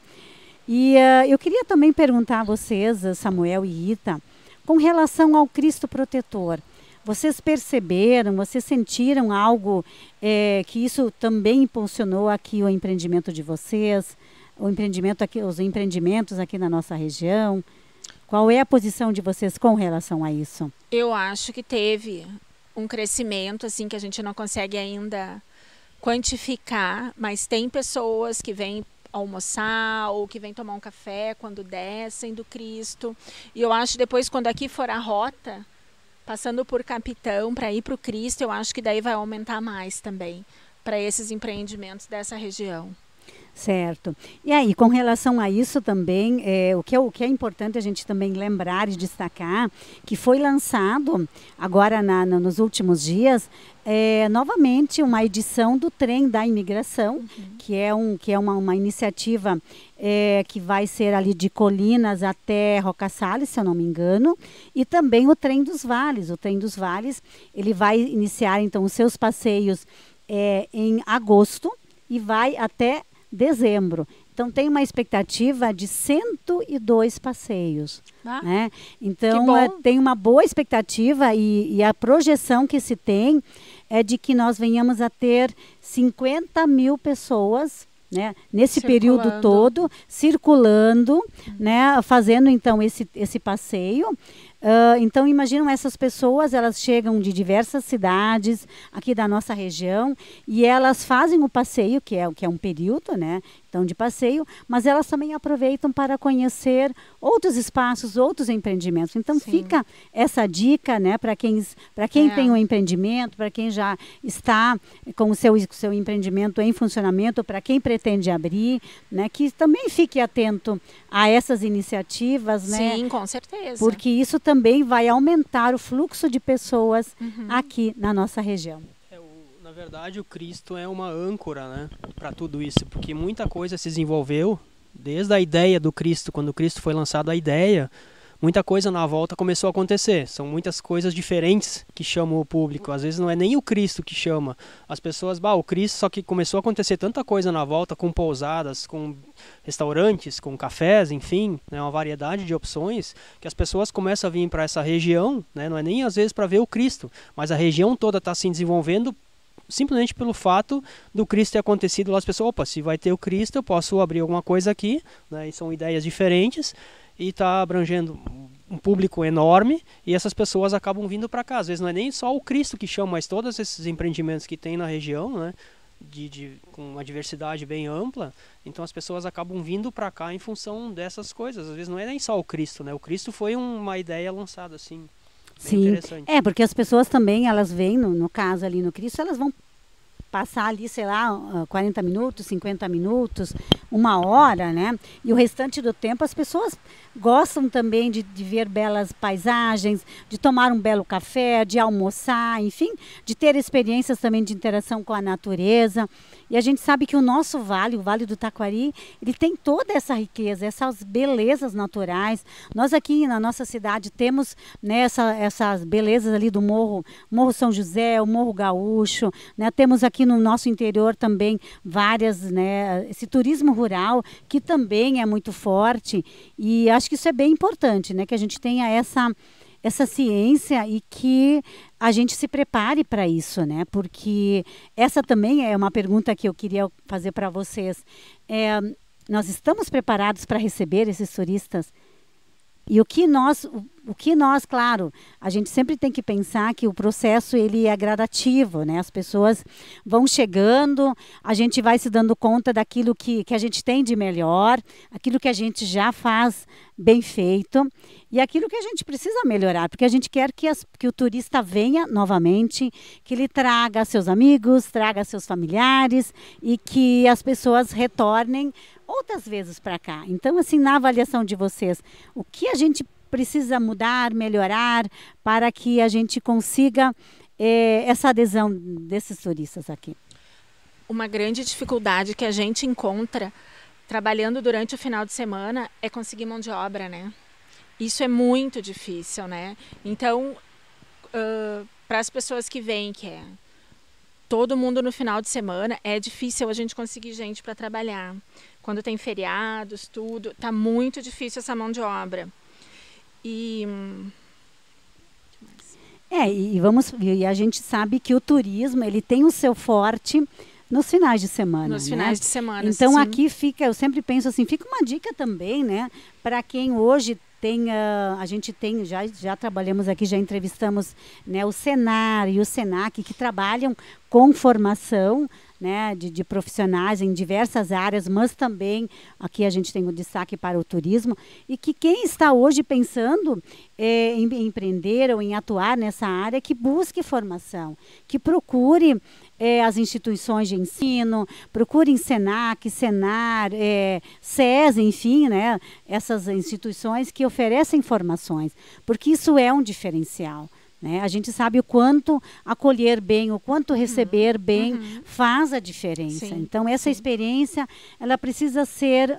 E eu queria também perguntar a vocês, Samuel e Rita, com relação ao Cristo Protetor. Vocês perceberam, vocês sentiram algo que isso também impulsionou aqui o empreendimento de vocês, os empreendimentos aqui na nossa região? Qual é a posição de vocês com relação a isso? Eu acho que teve um crescimento assim que a gente não consegue ainda quantificar, mas tem pessoas que vêm almoçar ou que vêm tomar um café quando descem do Cristo. E eu acho depois, quando aqui for a rota, passando por Capitão para ir para o Cristo, eu acho que daí vai aumentar mais também para esses empreendimentos dessa região. Certo. E aí, com relação a isso também, o que é importante a gente também lembrar e destacar, que foi lançado agora nos últimos dias, novamente uma edição do Trem da Imigração, que é uma iniciativa que vai ser ali de Colinas até Roca Salles, se eu não me engano, e também o Trem dos Vales. O Trem dos Vales, ele vai iniciar então os seus passeios em agosto e vai até dezembro. Então, tem uma expectativa de 102 passeios. Né? Então, tem uma boa expectativa e a projeção que se tem é de que nós venhamos a ter 50 mil pessoas, né, nesse período todo, circulando, né, fazendo então esse passeio. Então, imaginam essas pessoas, elas chegam de diversas cidades aqui da nossa região e elas fazem o passeio, que é um período, né, então, de passeio, mas elas também aproveitam para conhecer outros espaços, outros empreendimentos. Então, fica essa dica, né, para quem tem um empreendimento, para quem já está com o seu empreendimento em funcionamento, para quem pretende abrir, né, que também fique atento a essas iniciativas, né? Sim, com certeza. Porque isso também vai aumentar o fluxo de pessoas aqui na nossa região. Na verdade, o Cristo é uma âncora, né, para tudo isso, porque muita coisa se desenvolveu desde a ideia do Cristo. Quando o Cristo foi lançado, a ideia, muita coisa na volta começou a acontecer. São muitas coisas diferentes que chamam o público. Às vezes não é nem o Cristo que chama. As pessoas, o Cristo, só que começou a acontecer tanta coisa na volta, com pousadas, com restaurantes, com cafés, enfim, né, uma variedade de opções, que as pessoas começam a vir para essa região, né, não é nem às vezes para ver o Cristo, mas a região toda está se desenvolvendo simplesmente pelo fato do Cristo ter acontecido lá. As pessoas, se vai ter o Cristo, eu posso abrir alguma coisa aqui, né? E são ideias diferentes e está abrangendo um público enorme e essas pessoas acabam vindo para cá. Às vezes não é nem só o Cristo que chama, mas todos esses empreendimentos que tem na região, né? Com uma diversidade bem ampla, então as pessoas acabam vindo para cá em função dessas coisas. Às vezes não é nem só o Cristo, né? O Cristo foi uma ideia lançada assim. Sim, porque as pessoas também, elas vêm, no caso ali no Cristo, elas vão passar ali, sei lá, 40 minutos, 50 minutos, 1 hora, né? E o restante do tempo as pessoas gostam também de ver belas paisagens, de tomar um belo café, de almoçar, enfim, de ter experiências também de interação com a natureza. E a gente sabe que o nosso vale, o Vale do Taquari, ele tem toda essa riqueza, essas belezas naturais. Nós aqui na nossa cidade temos, né, essas belezas ali do Morro São José, o Morro Gaúcho, né? Temos aqui no nosso interior também várias, né, esse turismo rural que também é muito forte e acho que isso é bem importante, né, que a gente tenha essa ciência e que a gente se prepare para isso, né? Porque essa também é uma pergunta que eu queria fazer para vocês. Nós estamos preparados para receber esses turistas? E o que nós, claro, a gente sempre tem que pensar que o processo ele é gradativo, né? As pessoas vão chegando, a gente vai se dando conta daquilo que a gente tem de melhor, aquilo que a gente já faz bem feito e aquilo que a gente precisa melhorar, porque a gente quer que o turista venha novamente, que ele traga seus amigos, traga seus familiares e que as pessoas retornem outras vezes para cá. Então, assim, na avaliação de vocês, o que a gente precisa mudar, melhorar, para que a gente consiga essa adesão desses turistas aqui? Uma grande dificuldade que a gente encontra trabalhando durante o final de semana é conseguir mão de obra, né? Isso é muito difícil, né? Então, para as pessoas que vêm, que é todo mundo no final de semana, é difícil a gente conseguir gente para trabalhar. Quando tem feriados, tudo, tá muito difícil essa mão de obra. E a gente sabe que o turismo, ele tem o seu forte nos finais de semana. Nos finais de semana, então, sim. Aqui fica, eu sempre penso assim, fica uma dica também, né? Para quem hoje tem, a gente tem, já trabalhamos aqui, já entrevistamos, né, o Senar e o Senac, que trabalham com formação, né, de profissionais em diversas áreas, mas também aqui a gente tem o destaque para o turismo, e que quem está hoje pensando em empreender ou em atuar nessa área, que busque formação, que procure as instituições de ensino, procurem Senac, Senar, SES, enfim, né, essas instituições que oferecem formações, porque isso é um diferencial. Né? A gente sabe o quanto acolher bem, o quanto receber bem faz a diferença. Sim, então, essa experiência, ela precisa ser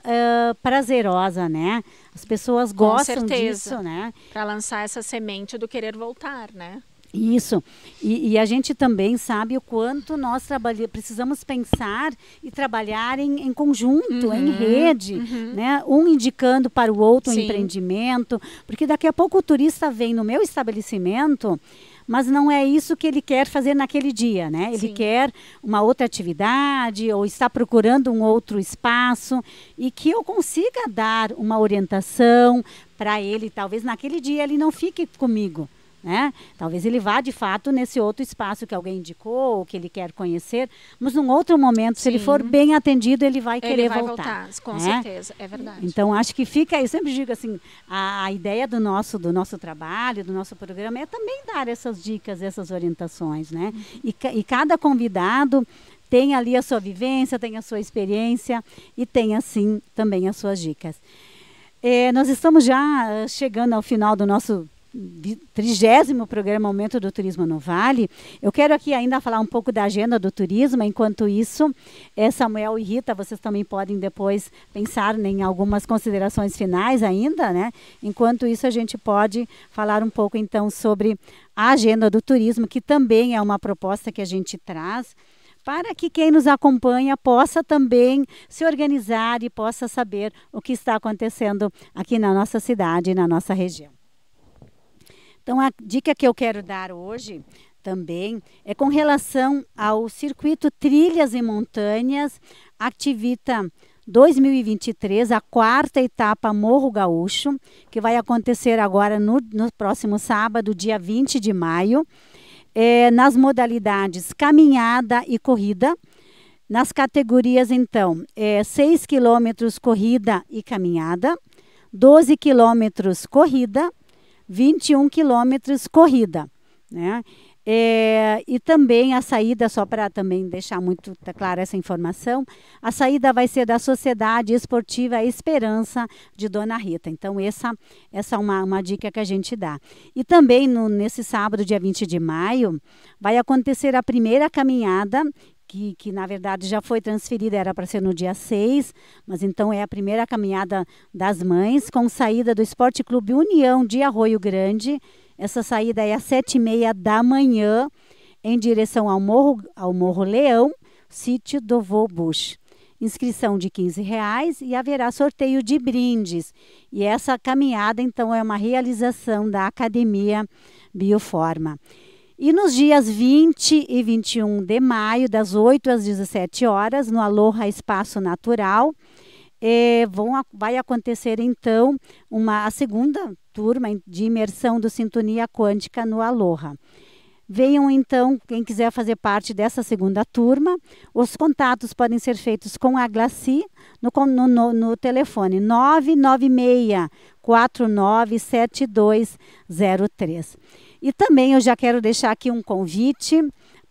prazerosa, né? As pessoas gostam disso, né? Para lançar essa semente do querer voltar, né? Isso. E a gente também sabe o quanto nós precisamos pensar e trabalhar em conjunto, em rede, né? Um indicando para o outro um empreendimento, porque daqui a pouco o turista vem no meu estabelecimento, mas não é isso que ele quer fazer naquele dia, né? Ele quer uma outra atividade ou está procurando um outro espaço e que eu consiga dar uma orientação para ele. Talvez naquele dia ele não fique comigo. Né? Talvez ele vá de fato nesse outro espaço que alguém indicou ou que ele quer conhecer, mas num outro momento, se ele for bem atendido, ele vai querer voltar. Com certeza, é verdade. Então acho que fica, eu sempre digo assim, a ideia do nosso trabalho, do nosso programa é também dar essas dicas, essas orientações, né? E cada convidado tem ali a sua vivência, tem a sua experiência e tem assim também as suas dicas. Nós estamos já chegando ao final do nosso 30º programa Momento do Turismo no Vale. Eu quero aqui ainda falar um pouco da agenda do turismo. Enquanto isso, Samuel e Rita, vocês também podem depois pensar em algumas considerações finais ainda, né? Enquanto isso, a gente pode falar um pouco então sobre a agenda do turismo, que também é uma proposta que a gente traz para que quem nos acompanha possa também se organizar e possa saber o que está acontecendo aqui na nossa cidade e na nossa região. Então, a dica que eu quero dar hoje também é com relação ao circuito Trilhas e Montanhas Activita 2023, a 4ª etapa Morro Gaúcho, que vai acontecer agora no próximo sábado, dia 20 de maio, nas modalidades caminhada e corrida, nas categorias, então, 6 quilômetros corrida e caminhada, 12 quilômetros corrida, 21 quilômetros corrida, né? E também a saída, só para também deixar muito clara essa informação, a saída vai ser da Sociedade Esportiva Esperança de Dona Rita. Então, essa é uma dica que a gente dá. E também, nesse sábado, dia 20 de maio, vai acontecer a primeira caminhada, que na verdade já foi transferida, era para ser no dia 6, mas então é a primeira caminhada das mães, com saída do Esporte Clube União de Arroio Grande. Essa saída é às 7h30 da manhã, em direção ao Morro Leão, sítio do Vô Bush. Inscrição de R$15 e haverá sorteio de brindes. E essa caminhada, então, é uma realização da Academia Bioforma. E nos dias 20 e 21 de maio, das 8 às 17 horas, no Aloha Espaço Natural, vai acontecer, então, a segunda turma de imersão do Sintonia Quântica no Aloha. Venham, então, quem quiser fazer parte dessa segunda turma. Os contatos podem ser feitos com a Glaci no telefone 996-497203. E também eu já quero deixar aqui um convite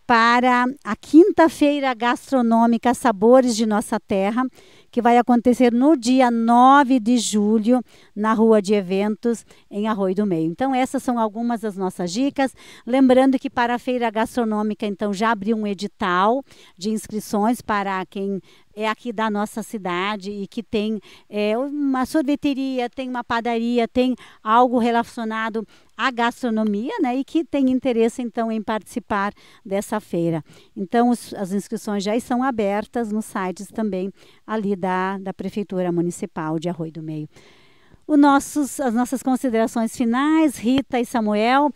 para a quinta-feira gastronômica Sabores de Nossa Terra, que vai acontecer no dia 9 de julho, na Rua de Eventos, em Arroio do Meio. Então, essas são algumas das nossas dicas. Lembrando que para a feira gastronômica, então, já abriu um edital de inscrições para quem é aqui da nossa cidade e que tem uma sorveteria, tem uma padaria, tem algo relacionado à gastronomia, né? E que tem interesse, então, em participar dessa feira. Então, as inscrições já estão abertas nos sites também ali da Prefeitura Municipal de Arroio do Meio. As nossas considerações finais, Rita e Samuel.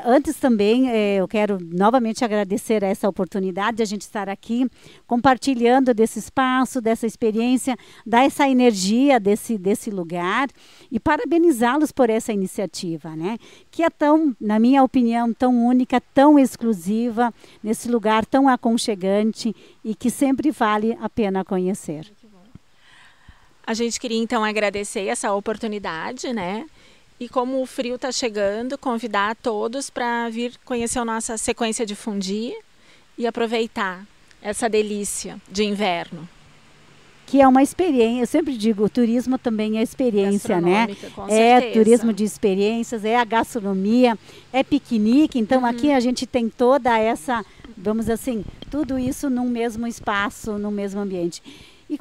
Antes também, eu quero novamente agradecer essa oportunidade de a gente estar aqui compartilhando desse espaço, dessa experiência, dar essa energia desse lugar e parabenizá-los por essa iniciativa, né? Que é tão, na minha opinião, tão única, tão exclusiva, nesse lugar tão aconchegante e que sempre vale a pena conhecer. A gente queria, então, agradecer essa oportunidade, né? E como o frio está chegando, convidar a todos para vir conhecer a nossa sequência de fundir e aproveitar essa delícia de inverno. Que é uma experiência, eu sempre digo, o turismo também é experiência, né? Com é certeza. Turismo de experiências, é a gastronomia, é piquenique. Então aqui a gente tem toda essa, vamos assim, tudo isso num mesmo espaço, num mesmo ambiente. E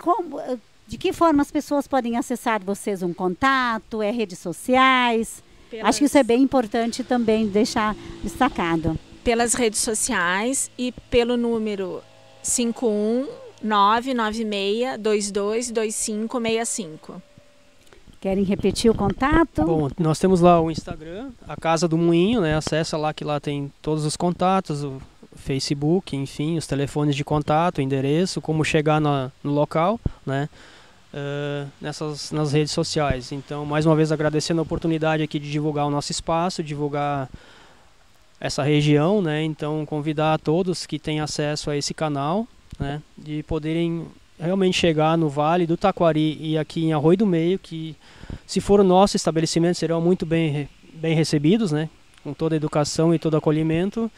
de que forma as pessoas podem acessar vocês? Um contato, redes sociais? Acho que isso é bem importante também deixar destacado. Pelas redes sociais e pelo número 51996222565. Querem repetir o contato? Bom, nós temos lá o Instagram, a Casa do Moinho, né? Acessa lá que lá tem todos os contatos, o Facebook, enfim, os telefones de contato, o endereço, como chegar no local, né? Nas redes sociais. Então, mais uma vez agradecendo a oportunidade aqui de divulgar o nosso espaço, divulgar essa região, né? Então, convidar a todos que têm acesso a esse canal, né? De poderem realmente chegar no Vale do Taquari e aqui em Arroio do Meio, que se for o nosso estabelecimento serão muito bem recebidos, né? Com toda a educação e todo acolhimento.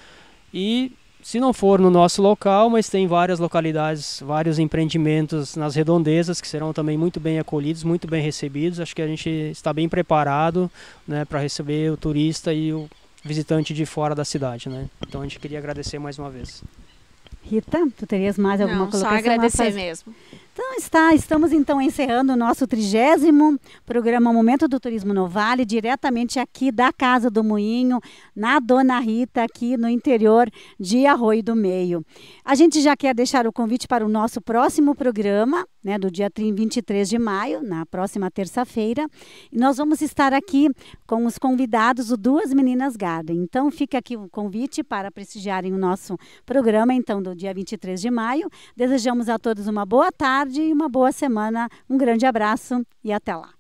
E se não for no nosso local, mas tem várias localidades, vários empreendimentos nas redondezas que serão também muito bem acolhidos, muito bem recebidos. Acho que a gente está bem preparado, né, para receber o turista e o visitante de fora da cidade, né? Então a gente queria agradecer mais uma vez. Rita, tu terias mais alguma colocação? Só agradecer mesmo. Então estamos então encerrando o nosso 30º programa Momento do Turismo no Vale, diretamente aqui da Casa do Moinho, na Dona Rita, aqui no interior de Arroio do Meio. A gente já quer deixar o convite para o nosso próximo programa, né, do dia 23 de maio, na próxima terça-feira. E nós vamos estar aqui com os convidados do Duas Meninas Garden. Então fica aqui o convite para prestigiarem o nosso programa, então, do dia 23 de maio. Desejamos a todos uma boa tarde e uma boa semana. Um grande abraço e até lá.